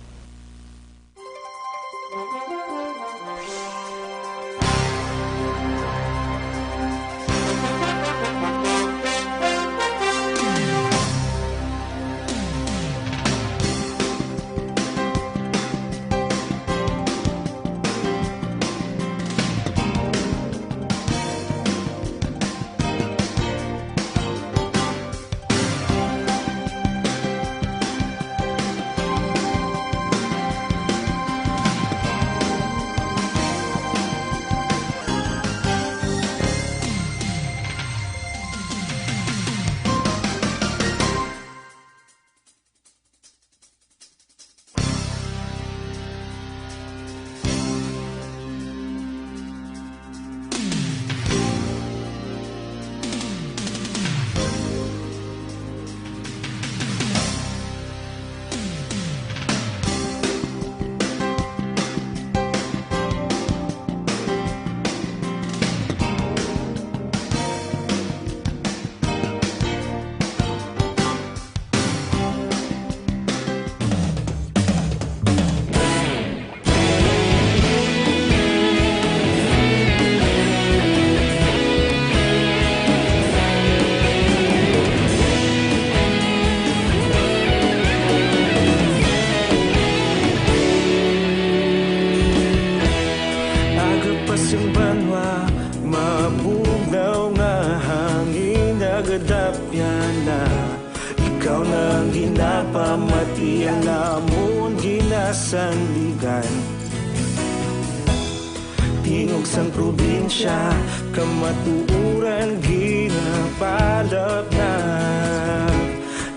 Tingog sang probinsya, kamatuuran ginapalap na.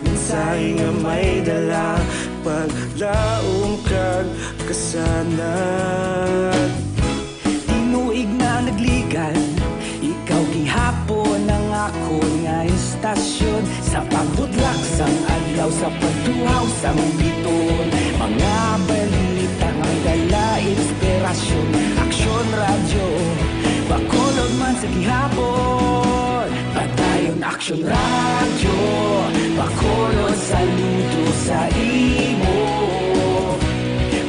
Minsay nga may dala, paglaong kag kasanat. akon nga istasyon sa pagbutlak sang adlaw sa pagtuhaw sang biton. Mga balita nga dala inspirasyon, aksyon radyo bakulod man sa gihapon. Padayon aksyon radyo bakulod saludo sa imo.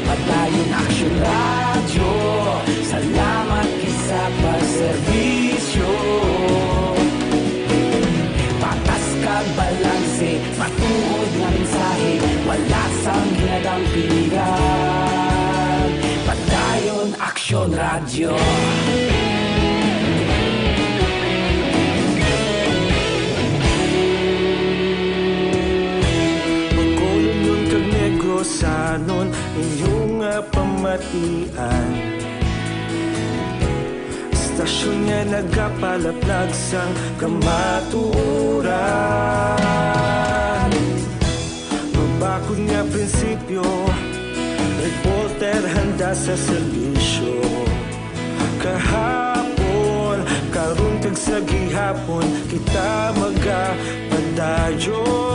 Padayon aksyon radyo, salamat kisa pagserbisyo. Patas kag balanse, matuod nga mensahe, wala sang ginadang pilihan. Padayon aksyon radyo. Sanon inyong pamatian, istasyon nga nagapalaplag sang kamatuoran. Mabakod nga prinsipyo, reporter handa sa serbisyo. Kahapon, karong tag sa gihapon, kita magapadayon.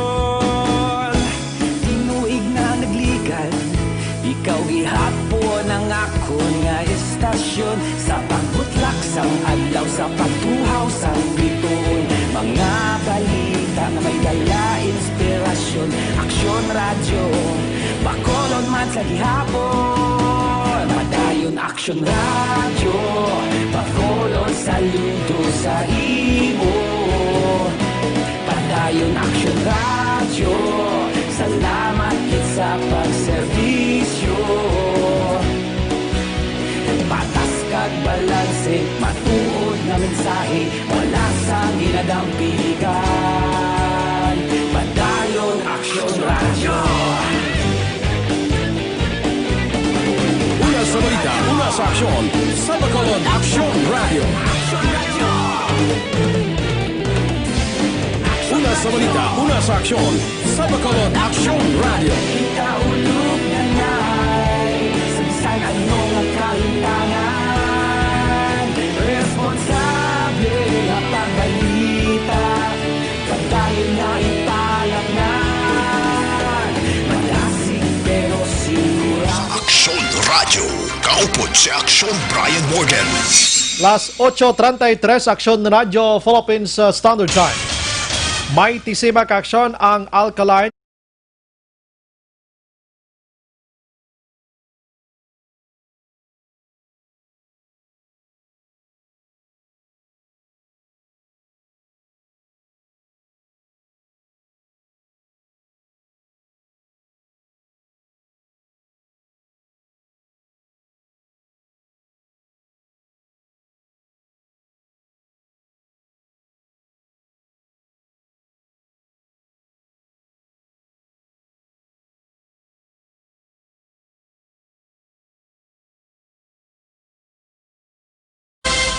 Ikaw gihapon ang akon nga istasyon sa pagbutlak sang adlaw sa pagtuhaw sang biton. Mga balita nga may dala inspirasyon, aksyon radyo bakolod man sa gihapon. Padayon aksyon radyo bakolod saludo sa imo. Padayon aksyon radyo, salamat kit sa pagserbisyo. Patas kag balanse, matuod na mensahe, wala sang ginadampigan. Padayon aksyon radyo. Una sa balita, una sa aksyon, sa Bacolod Aksyon Radio. Una sa balita, una sa aksyon, sa Bacolod Aksyon Radio. Ikaulog na ngay, sa bisan anong ang kalintangan. Responsable na pagbalita, pagdayon na ipalak na. Malasig pero sigura. Sa Aksyon Radio, kaupod si Aksyon Brian Morgan. Las 8:33, Aksyon Radio, Philippines Standard Time. May tisima kaaksyon ang Alkaline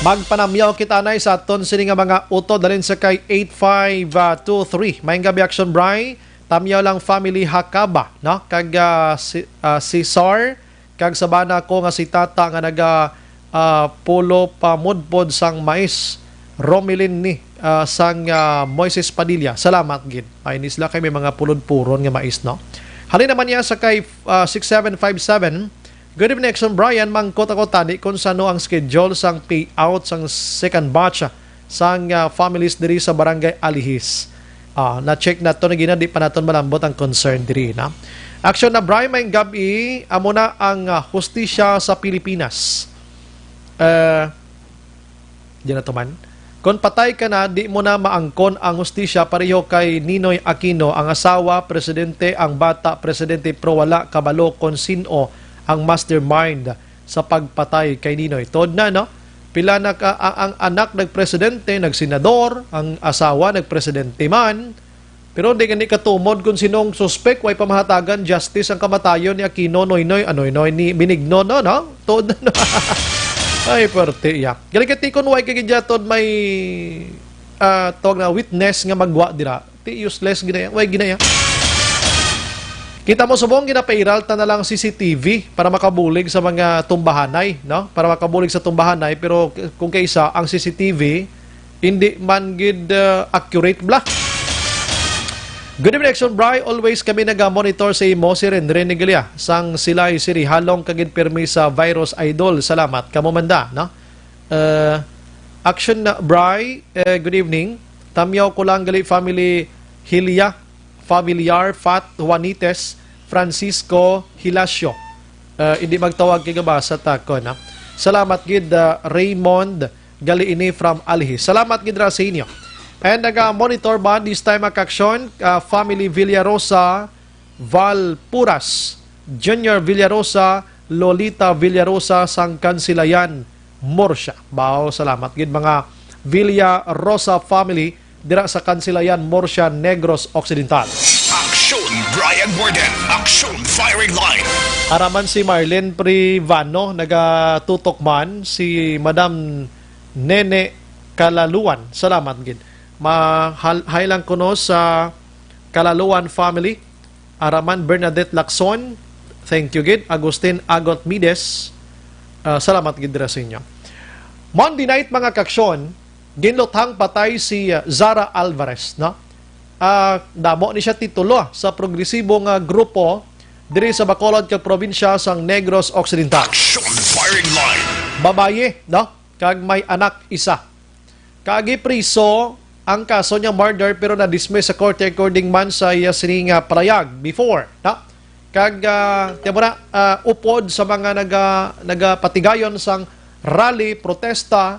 magpanamyaw kita na sa aton sini nga mga uto dalin sa kay 8523. May gabi action Bri, tamyaw lang family Hakaba, no? Kag si Sar, kag sabana ko nga si tata nga naga pulo pamudpod sang mais. Romilin ni sang Moises Padilla. Salamat gid. Ay nisla kay may mga pulod-puron nga mais, no? Halin naman niya sa kay 6757. Good evening, Action Brian. Mangkot ako tani kung sano ang schedule sang payout sang second batch sang families diri sa Barangay Alihis. Na-check na to na di pa naton malambot ang concern diri. Na? Action na Brian, may gabi, amo na ang hustisya sa Pilipinas. Di na to man. Kung patay ka na, di mo na maangkon ang hustisya pareho kay Ninoy Aquino, ang asawa, presidente, ang bata, presidente, pro wala kabalo kung sino ang mastermind sa pagpatay kay Ninoy. Tod na, no? Pila na ang anak nagpresidente, nagsenador, ang asawa nagpresidente man. Pero hindi gani katumod kung sinong suspect, way pamahatagan justice ang kamatayon ni Aquino, Noynoy, ni Benigno, no? Tod na, no? Ay, parte, yeah. Galikati kung way kagidjatod may tawag na witness nga magwa dira. Ti useless ginaya, way ginaya. Kita mo subong ginapairal ta na lang CCTV para makabulig sa mga tumbahanay, no? Para makabulig sa tumbahanay, pero kung kaysa ang CCTV hindi man gid accurate bla. Good evening, Action Bri. Always kami nag-monitor sa imo, si Renren Nigelia. Sang sila'y siri halong kagid permi sa virus idol. Salamat. Kamo manda, no? Action Bri, good evening. Tamyaw ko lang gali family Hilia, Familiar, Fat, Juanites, Francisco, Hilasio. Hindi magtawag kay gabasa tako, na. Salamat gid Raymond Galiini from Alhi. Salamat gid ra sa inyo. And nag-monitor ba this time akaksyon family Villarosa, Val Puras, Junior Villarosa, Lolita Villarosa sang Kansilayan, Morsha. Bao, salamat gid mga Villarosa family dira sa Kansilayan, Morsha, Negros Occidental. Aksyon Brian Warden, Aksyon Firing Line. Araman si Marlene Privano, nagatutok man si Madam Nene Kalaluan. Salamat gid. Mahal kuno sa Kalaluan family. Araman Bernadette Lacson, thank you gid. Agustin Agot Mides, salamat gid dira sa inyo. Monday night mga kaksyon, ginluthang patay si Zara Alvarez, no? Damo ni siya titulo sa progresibong grupo diri sa Bacolod kag probinsya sang Negros Occidental. Action Firing Line. Babaye, no? Kag may anak isa. Kagi priso ang kaso niya murder pero na-dismiss sa court according man sa sining Parayag before, no? Kag upod sa mga nagapatigayon sang rally protesta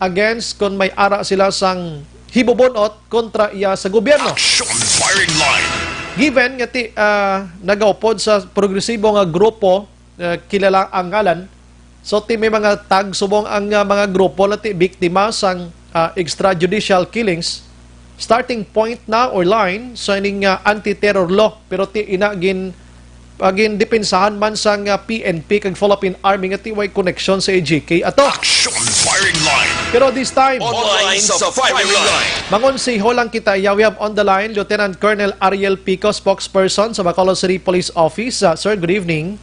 against kung may ara sila sang hibobonot kontra iya sa gobyerno. Action Firing Line. Given nga nagaupod sa progresibo nga grupo, kilala ang ngalan, so may mga tagsubong ang mga grupo na biktima sang extrajudicial killings, starting point na or line sa ining anti-terror law, pero inagin depensahan man sang PNP kag Philippine Army nga way connection sa AJK ato. Action Firing Line. Pero this time, Online sa Firing Line. mangon si Holang kita, we have on the line Lieutenant Colonel Ariel Pico, spokesperson sa Bacolod City Police Office. Sir, good evening.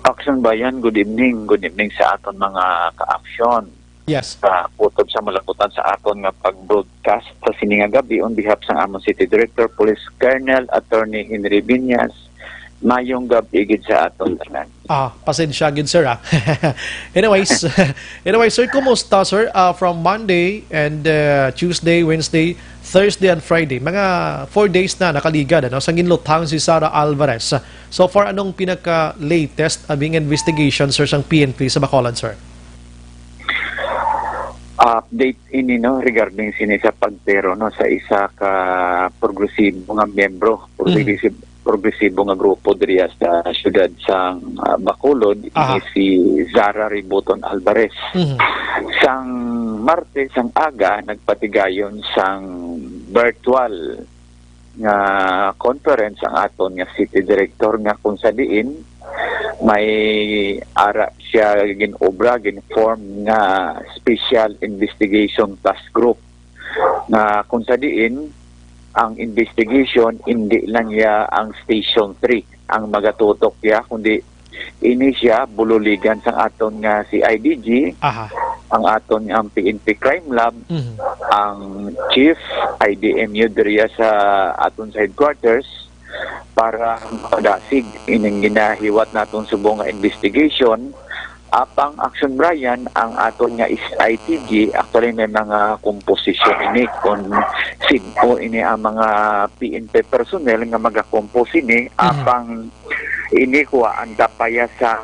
Action Bayan, good evening. Good evening sa aton mga ka-aksyon. Yes. Putob sa malakutan sa aton nga pag-broadcast sa sininga gabi on behalf sa among City Director, Police Colonel Attorney Henry Viñas. Mayong gabi gid sa aton tanan. Pasensya gid sir. Anyways, sir, kumusta sir? From Monday and Tuesday, Wednesday, Thursday and Friday. Mga 4 days na nakaligad sa ginluthang si Zara Alvarez. So far, anong pinaka-latest abing investigation sir sang PNP sa Bacolod, sir? Update ini regarding sini sa pagtero sa isa ka progresibo nga miyembro, progresibo nga grupo diri sa syudad sang Bacolod, si Zara Ributon Alvarez. Sang Martes sang aga nagpatigayon sang virtual nga conference ang aton nga city director nga kung sa diin may ara siya gin-form nga special investigation task group na kung sa diin ang investigation hindi lang ya ang Station 3 ang magatutok ya kundi ini siya bululigan sang aton nga si IDG, ang aton ang PNP Crime Lab, ang Chief IDMU diriya sa aton sa headquarters para makadasig ining ginahiwat naton subong nga investigation. Apang Action Brian, ang aton nga is ITG, actually may mga komposisyon ini kung sino ini ang mga PNP personnel nga magakompose ini, apang ini kuha ang dapaya sa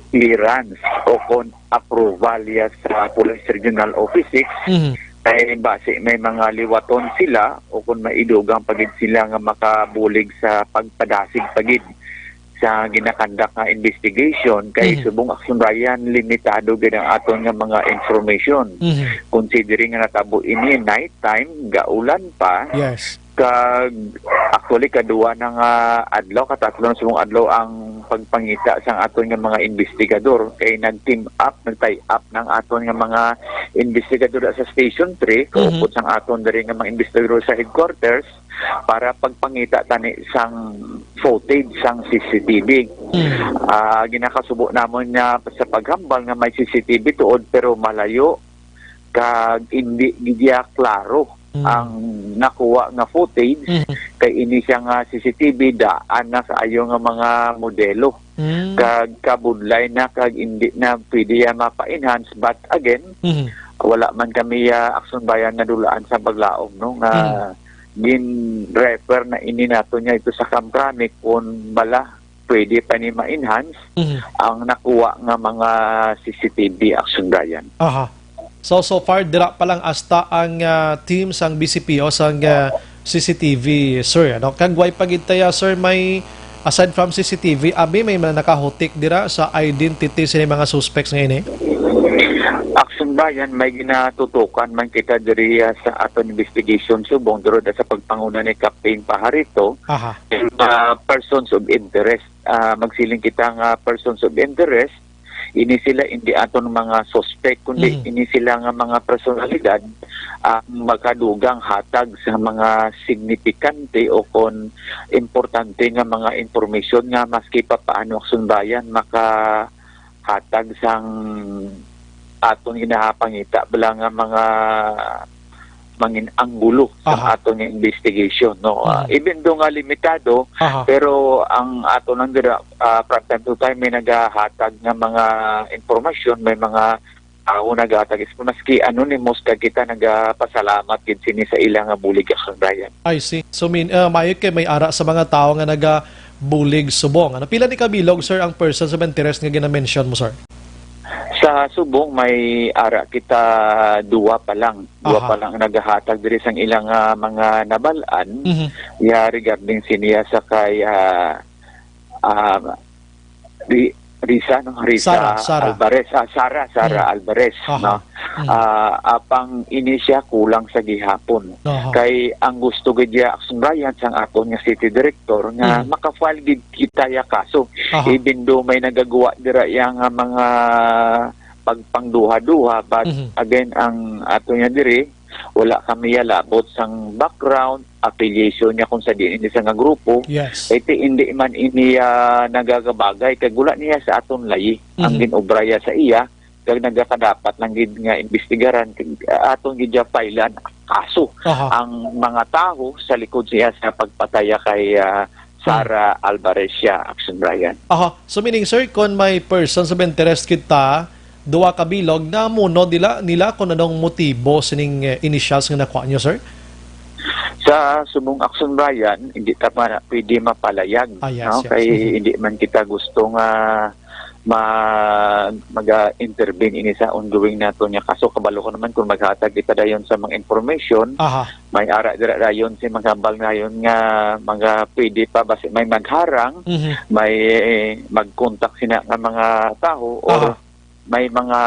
clearance o kung approval ya sa Police Regional Office 6, ay base may mga liwaton sila o kung maidugang pagid sila nga makabulig sa pagpadasig pagid sa ginakandak nga investigation kay subong Action Brian limitado gid ang aton nga mga information. Considering nga natabo ini night time gaulan pa. Yes. Kag actually kadua na nga adlaw katatlo na subong adlaw ang pagpangita sa aton nga mga investigador kay nag-team up, nag-tie up ng aton nga mga investigador sa Station 3 kaupod sang aton diri nga mga investigador sa headquarters para pagpangita tani sang footage sang CCTV. Ginakasubo namon nga sa paghambal nga may CCTV tuod pero malayo kag hindi gidya klaro ang nakuha nga footage kay ini siya nga CCTV daan na sa ayo nga mga modelo kag kabudlay na kag hindi na pwede mapa-enhance but again wala man kami Aksyon Bayan na dulaan sa paglaom no nga gin-refer na ini nato niya ito sa Kamkrami kung bala pwede pa ni ma-enhance ang nakuha nga mga CCTV Aksyon Bayan. Aha. So far, dira pa lang hasta ang team sang BCPO sang CCTV, sir. Ano? Kagway pagintaya, sir, may aside from CCTV, abi may mga nakahutik dira sa identity sa mga suspects ngayon eh? Aksyon Bayan, may ginatutukan man kita diri sa aton investigation subong duro sa pagpanguna ni Captain Pajarito. Persons of interest. Magsiling kita nga persons of interest. Ini sila hindi aton mga suspect kundi ini sila nga mga personalidad makadugang hatag sa mga signifikante o kon importante nga mga impormasyon nga maski pa paano Aksyon Bayan makahatag sang aton ginahapangita bala nga mga mangin anggulo sa aton nga investigation no even do nga limitado pero ang aton nang dira from time to time may nagahatag nga mga impormasyon may mga tao nagahatag maski anonymous kag kita nagapasalamat gid sini sa ilang nga bulig Aksyon Bayan. I see. So mayo kay may ara sa mga tao nga bulig subong. Ano pila ni kabilog sir ang persons of interest nga gina-mention mo sir? Sa Subong may ara kita duwa pa lang nagahatag diri sang ilang mga nabalaan regarding siniya sa kay Risa Alvarez Sara Alvarez no apang ini siya kulang sa gihapon kay ang gusto gid Aksyon Bayan sang aton nga city director nga maka-file gid kita ya kaso even do may nagagawa dira yang mga pagpangduha-duha but again ang ato niya diri wala kami labot sang background affiliation niya kung sa hindi sa nga grupo iti hindi man ini nagagabagay kag wala niya sa aton layi ang ginobraya sa iya kag nagakadapat lang gid nga investigaran aton gid filean kaso ang mga tao sa likod siya sa pagpataya kay Sara Alvarez siya Aksyon Bayan. So meaning sir kung may persons of interest kita duwa ka bilog na muno nila kung anong motibo sining initials nga nakuha nyo, sir? Sa Subong Aksyon Bayan, hindi ta pa pwede mapalayag. Kaya hindi man kita gusto nga mag-intervene ini sa ongoing nato niya kaso kabalo ko naman kung maghatag kita dayon sa mga information may ara dira dayon si maghambal ngayon nga mga pwede pa basi may magharang may mag-contact sina nga mga tao or may mga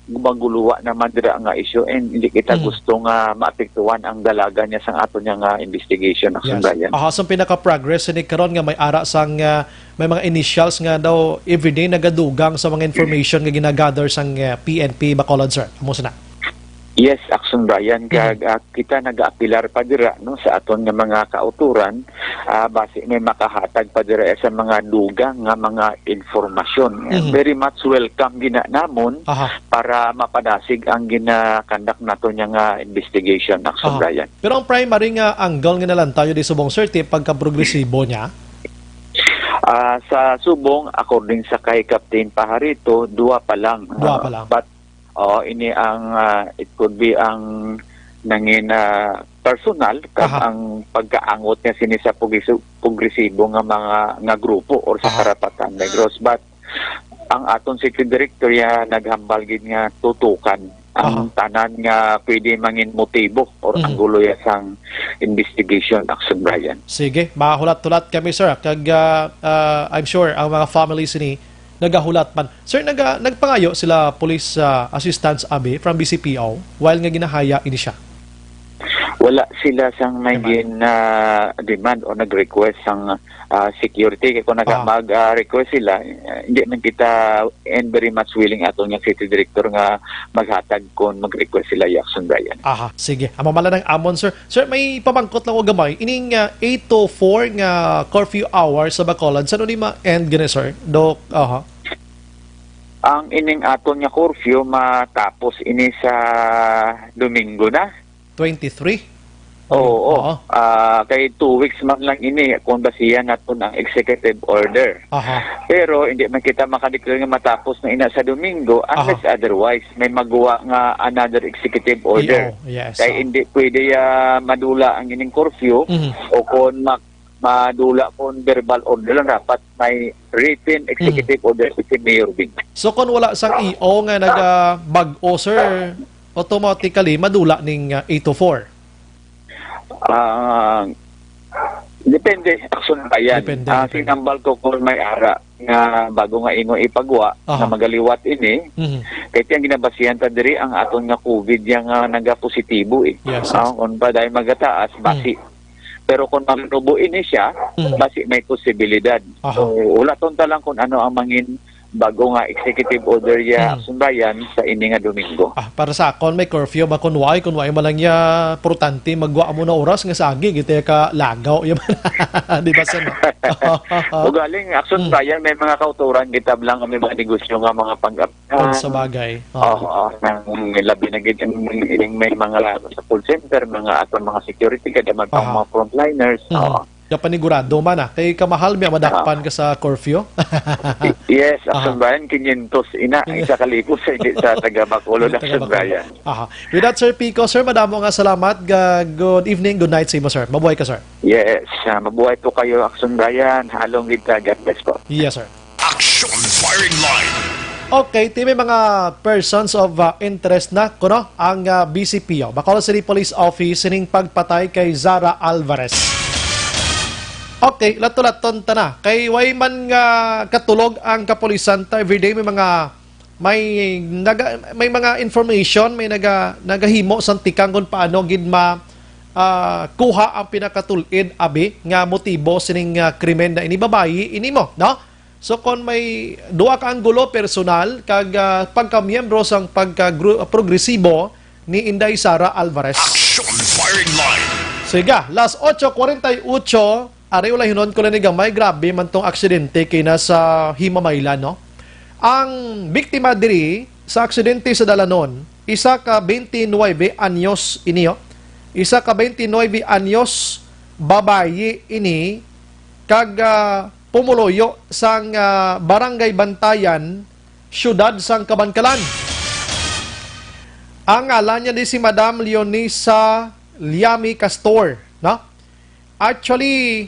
gumaguluwa naman dira nga issue and hindi kita gusto nga maapektuhan ang dalaga niya sang aton nga investigation Aksyon Bayan. So pinaka-progress ni karon nga may ara sang may mga initials nga daw everyday nagadugang sa mga information nga ginagather sang PNP Bacolod sir. Amo na. Yes, Aksyon Bayan kag kita nagaapilar pa dira no sa aton nga mga kauturan base may makahatag pa dira sa mga dugang nga mga informasyon. Very much welcome gina namon para mapadasig ang ginakandak nato nga investigation Aksyon Bayan. Pero ang primary nga angle nga nalang tayo di Subong sir pagka-progresibo niya sa Subong according sa kay Captain Pajarito duwa pa lang. But ini ang it could be ang nangin personal kag ang pagkaangot niya sini sa progresibo nga mga nga grupo or sa karapatan Negros but ang aton city director ya naghambal gid nga tutukan ang tanan nga pwede mangin motibo or anggulo ya sang investigation Aksyon Bayan. Sige, mahulat-tulat kami sir kag I'm sure ang mga families ni nagahulat man. Sir, nagpangayo sila police assistants abi from BCPO while nga ginahaya ini siya? Wala sila sang may demand o nag-request sang security. Kaya kung mag-request sila, hindi man kita and very much willing ato nga city director nga maghatag kung mag-request sila Aksyon Bayan. Sige. Amamala ng amon, sir. Sir, may pamangkot lang o gamay. Ining 8 to 4 nga curfew hours sa Bacolod. Saan ni ma-end gani, sir? Ang ining aton nga curfew matapos ini sa Domingo na. 23? Oo. Kay 2 weeks man lang ini kung basihan naton ang executive order. Pero hindi man kita makadeclare nga matapos na ina sa Domingo unless otherwise may magawa nga another executive order. Yes. Kay hindi pwede madula ang ining curfew o kung madula kung verbal order lang dapat may written executive order si Mayor Bing. So kung wala sang EO nga nag-bag-o, sir, automatically madula ning 824. Depende aksyon ba yan. Sinambal ko kung may ara nga bago nga ingo ipagwa na magaliwat ini kaya ang ginabasihan ta diri ang aton nga COVID yang naga-positibo kung ba dahil magataas basi pero kung magnubo ini siya basi may posibilidad. So wala tonta lang kung ano ang mangin bago nga executive order ya sundayan sa ini nga Domingo. Para sa akon may curfew ba kun way malang ya importante magwa mo na oras nga sagi gite ka lagaw ya di ba sen? O galing action bayan may mga kauturan kita lang may mga negosyo nga mga sa bagay. Nang labi na gid may mga lago sa call center mga aton mga security kada man pang mga frontliners. Kapanigurado man kay kamahal mi madakpan ka sa curfew. Yes, action bayan 500 ina isa ka libo sa taga Bacolod action bayan. With that, Sir Pico, sir, madamo nga salamat. Good evening, good night sa imo, sir. Mabuhay ka, sir. Yes, mabuhay po kayo action bayan. Halong kita, God bless po. Yes, sir. Action Firing Line. Okay, may mga persons of interest na kuno ang BCPO, Bacolod City Police Office sining pagpatay kay Zara Alvarez. Okay, lato-laton ta na. Kay way man nga katulog ang kapulisan ta everyday may mga information, may nagahimo sa tikang kung paano gid kuha ang pinakatulid abi nga motibo sining krimen na inibabayi inimo, no? So kung may duwa ka ang gulo personal kag pagkamiyembro sang pagka-progresibo ni Inday Sara Alvarez. Action Firing Line. Siga, las 8:48 ari wala hinon ko na ni gamay grabe man tong aksidente kay nasa Himamaylan, no? Ang biktima diri sa aksidente sa Dalanon, isa ka 29 anyos iniyo. Isa ka 29 anyos babayi ini kag pumuloyo sang Barangay Bantayan, siyudad sang Kabankalan. Ang ngalan niya di si Madam Leonisa Liami Castor, no? Actually,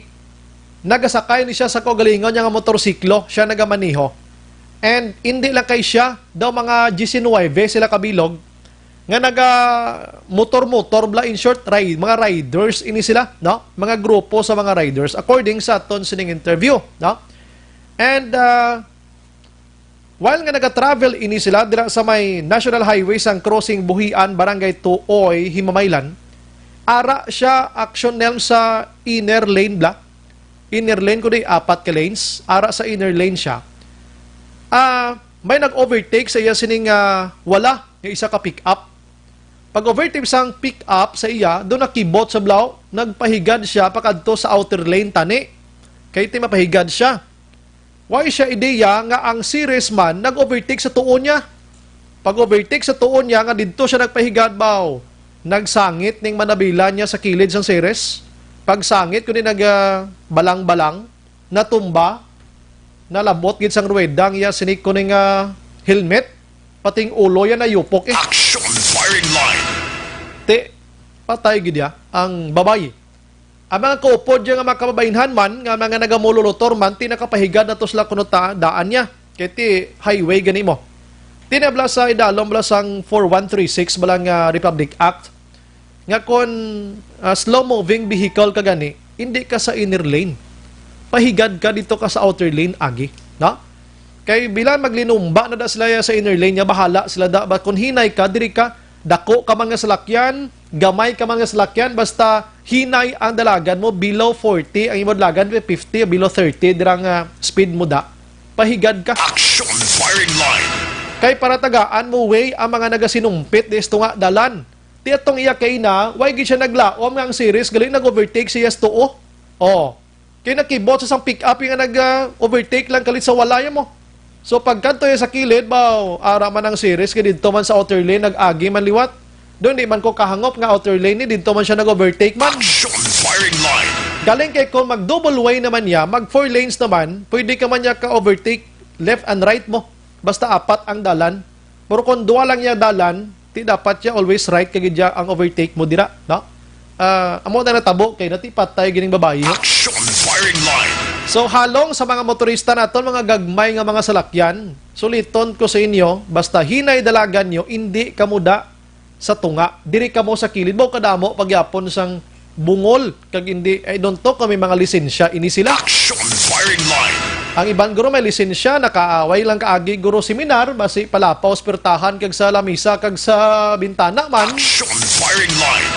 nagasakay ni siya sa kaugalingon niya nga motorsiklo, siya nagamaniho. And hindi lang kay siya, daw mga 19 sila kabilog, nga naga motor-motor, bla in short, mga riders ini sila, no? Mga grupo sa mga riders, according sa aton sining interview, no? And while nga naga-travel ini sila, dira sa may National Highway sang crossing Buhian, Barangay Tuoy, Himamaylan, ara siya action nelm sa inner lane bla. Inner lane ko di 4 ka lanes, ara sa inner lane siya. May nag-overtake sa iya sining wala nga isa ka pick up. Pag overtake sang pick up sa iya, do nakibot sa blaw, nagpahigad siya pakadto sa outer lane tani. Kay ti mapahigad siya. Why siya ideya nga ang series man nag-overtake sa tuon niya. Pag overtake sa tuon niya nga didto siya nagpahigad baw. Nagsangit ning manabila niya sa kilid sang series. Pagsangit kundi balang-balang, natumba, nalabot gid sang ruwedang iya sinik ko ning helmet, pating ulo yan na yupok Action Firing Line. Patay gid ya ang babayi. Ang mga kaupod nga makababainhan man, nga mga nagamululutor man, tinakapahigad na to sila kunuta daan niya. Kaya ti highway gani mo. Tinabla sa idalom bala sang 4136 balang Republic Act. Nga kung slow-moving vehicle ka gani, hindi ka sa inner lane. Pahigad ka dito ka sa outer lane, agi. No? Kaya bilang maglinumba na da sila sa inner lane niya, bahala sila da. Kung hinay ka, diri ka, dako ka mga salakyan, gamay ka mga salakyan, basta hinay ang dalagan mo, below 40, ang imod dalagan, 50, below 30, dirang speed mo da. Pahigad ka. Action Firing Line. Kay para tagaan mo way ang mga nagasinumpit desto nga dalan. Ti atong iya kay na, why gid siya naglaom nga ang series galing nag-overtake siya sa tuo. Kay nakibot sa sang pick up nga nag-overtake lang kalit sa walaya mo. So pagkanto sa kilid, ara man ang series, kaya dito man sa outer lane, nag-agi man liwat. Doon di man ko kahangop nga outer lane, dito man siya nag-overtake man. Action firing line. Galing kay kung mag-double way naman niya, mag-4 lanes naman, pwede ka man niya ka-overtake left and right mo. Basta 4 ang dalan. Pero kung 2 lang niya dalan, di dapat niya always right kagid niya ang overtake mo dira, no? Amo na natabo kay natipat tayo gining babae. Action firing line. So halong sa mga motorista naton, mga gagmay nga mga salakyan, suliton ko sa inyo, basta hinay dalagan nyo, hindi kamuda sa tunga. Diri ka mo sa kilid mo kadamo pagyapon sang bungol kag hindi I don't talk kami mga lisensya ini sila. Action firing line. Ang ibang guro may lisensya, nakaaway lang kaagi guro seminar, basi palapaw pertahan kag sa lamisa kag sa bintana man. Action firing line.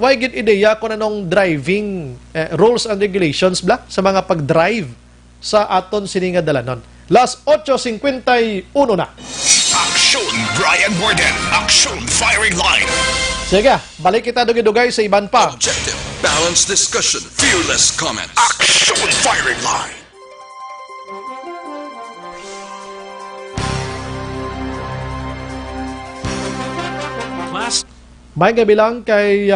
Why gid ideya ko na nung driving rules and regulations bla sa mga pag-drive sa aton sininga dalanon. Last 8:51 na. Action Brian Warden. Action firing line. Sige, balik kita dugay-dugay sa iban pa. Objective, balanced discussion, fearless comments. Action firing line. May gabi lang kay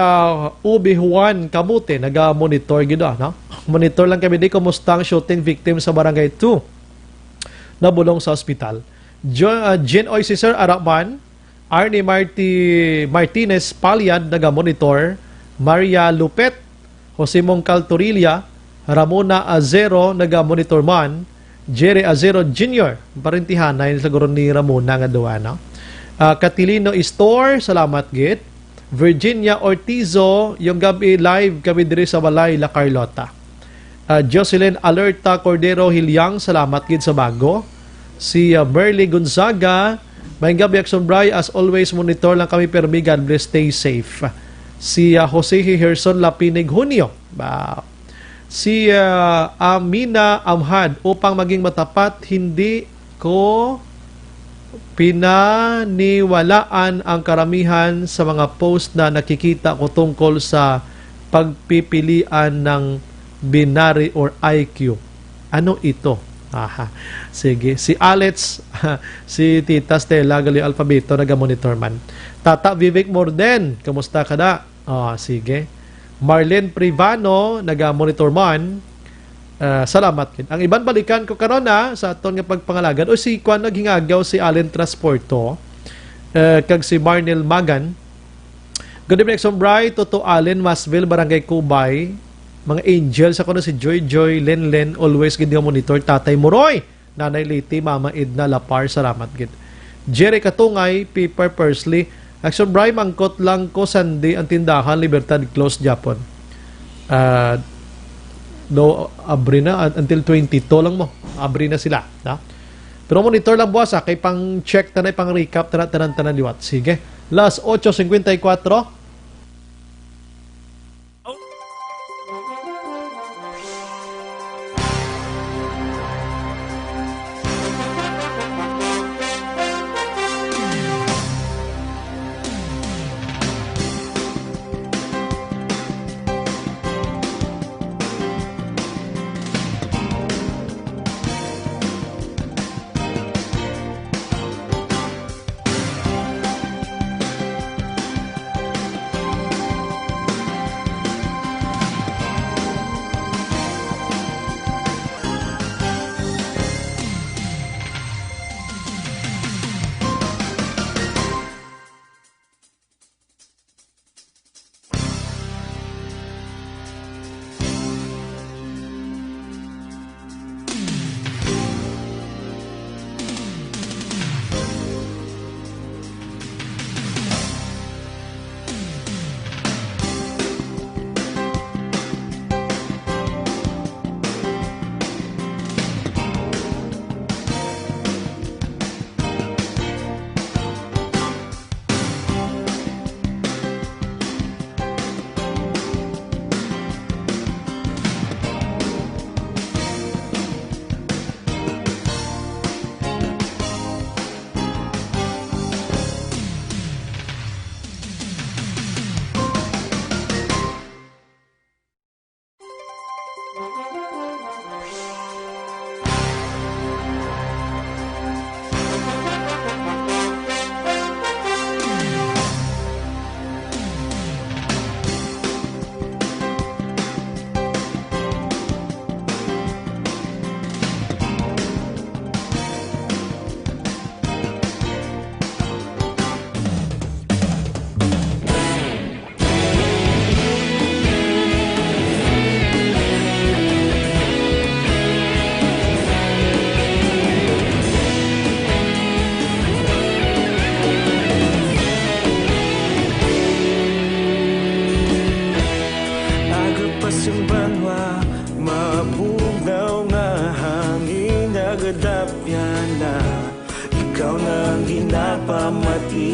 Ubi Juan Kamute, naga-monitor gid no? Monitor lang kami di kumusta ang shooting victim sa Barangay 2 nabulong sa ospital. Jen Oy si Sir Araman, Arnie Martinez Paliad, naga-monitor, Maria Lupet, Jose Mongcal Torilla, Ramona Azero, naga-monitor man, Jerry Azero Jr., parintihanay sa guro ni Ramona nga duwa, no? Catilino Store, salamat git. Virginia Ortizo, yung gabi live kami diri sa Balay, La Carlota. Jocelyn Alerta Cordero Hilyang, salamat gid sa bago. Si Merly Gonzaga, may gabi Akson Bray, as always monitor lang kami permi, God bless, stay safe. Si Jose Herson Lapinig Junio, si Amina Amhad, upang maging matapat, hindi ko pinaniwalaan ang karamihan sa mga post na nakikita ko tungkol sa pagpipilian ng binary or IQ. Ano ito? Aha. Sige. Si Alex, si Tita Stella, Galio Alphabeto, naga-monitor man. Tata Vivek Morden, kamusta ka na? Sige. Marlene Privano, naga-monitor man. Salamat. Ang iban balikan ko karon na sa aton nga pagpangalagan o si Kwan naghingagaw si Allen Transporto kag si Marnel Magan. Good evening, Sombray, Toto Allen, Masville, Barangay Kubay, mga angels ako na si Joy, Len, always gid nga monitor, Tatay Moroy, Nanay Liti, Mama Edna Lapar, salamat gid. Jerry Katungay, Piper Persley, Action Bray, mangkot lang ko Sunday ang tindahan, Libertad close Japon. Abri na until 22 lang mo. Abri na sila, na? Pero monitor lang buwas kay pang check tanay, pang recap tanan liwat. Sige. Last 8:54.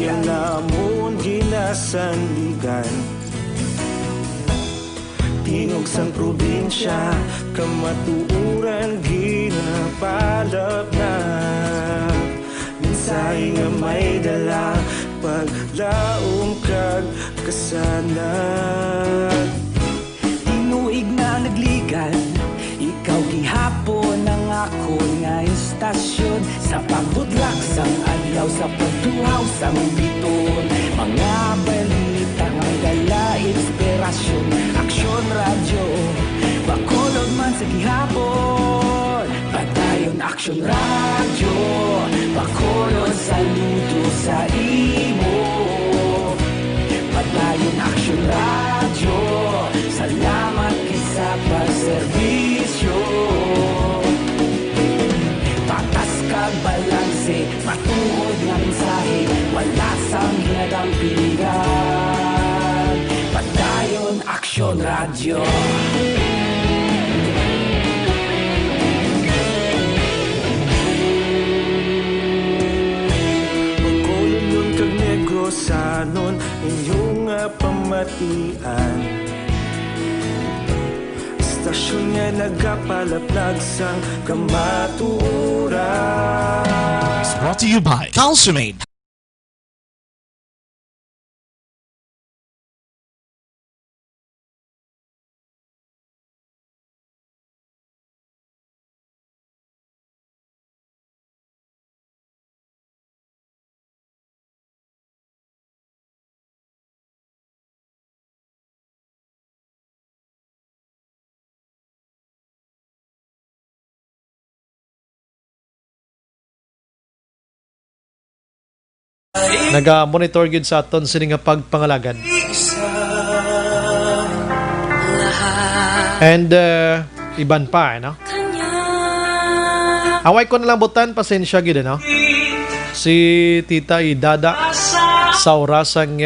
Bayan namon ginasanligan, tingog sang probinsya, kamatuuran ginapalap na. Minsay nga may dala, paglaom kag kasanag. Tinuig na nagligan, ikaw gihapon ang ako nga istasyon. Sa pagbudlak sang adlaw, sa pagtuhaw sang biton, mga balita nga dala inspirasyon. Aksyon radyo, Bacolod man sa gihapon. Padayon Aksyon radyo, Bacolod saludo sa imo. Padayon Aksyon radyo, salamat kisa pagserbisyo. Patas kag balanse, matuod nga mensahe, wala sang hinadang pilihan. Padayon Aksyon radyo. Bacolod kag Negrosanon, inyong pamatian. Istasyon nga nagapalaplag sang kamatuoran. It's brought to you by Calcimate. Naga-monitor gid sa aton sini nga pagpangalagan. And iban pa, no? Away ko na lang butan, pasensya gid, no? Si Tita Idada sa orasang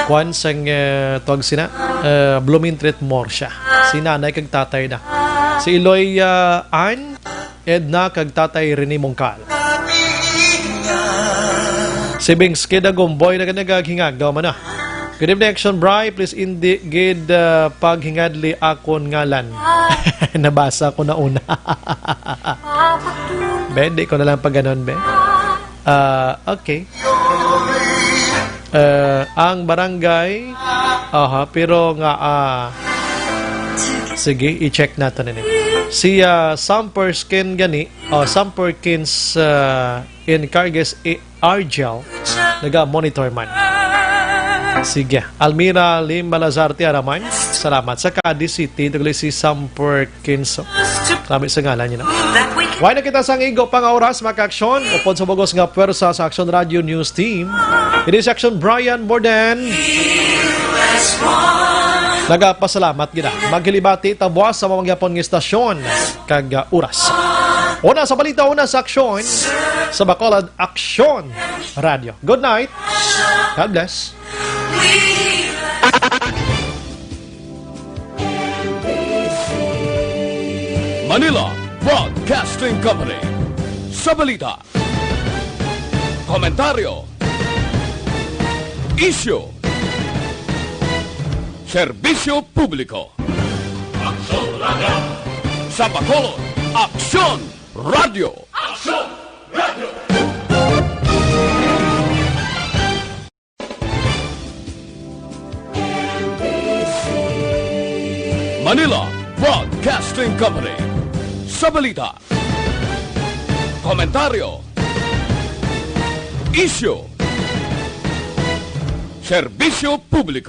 kwan sang tuwag sina Blooming Treat more siya. Si nanay kag tatay na. Si Eloy Ann, Edna kag tatay Rene Mongkal. Si Bings Kida Gomboy na nagaghingag daw man na. Good evening, Action Bri. Please indicate paghingadli akon ngalan. Nabasa ko na una. Be, di ko na lang pag ganon, be. Okay. Ang barangay, pero nga, sige, i-check natin ini. Si Sam Perkins gani, Sam Perkins in Carges Argel, naga-monitor man. Sige. Almira Lim Malazarte Araman, salamat. Sa Cadiz City, tuloy si Sam Perkins. Salamat sa ngalan niya. Why na kita sang igo pang oras, maka-aksyon. Upod sa bugos nga pwersa sa Action Radio News Team. It is Action Brian Morden. Nagapasalamat gina. Maghilibati tabuas sa mamangyapon ng istasyon kag oras. Una sa balita, una sa aksyon sa Bacolod Aksyon Radio. Good night. God bless. Manila Broadcasting Company. Sa balita, komentaryo, issue, serbisyo publiko. Aksyon Radio. Sa Bacolod, Aksyon Radio. Aksyon Radio. Manila Broadcasting Company. Sa balita, komentaryo, issue, serbisyo publiko.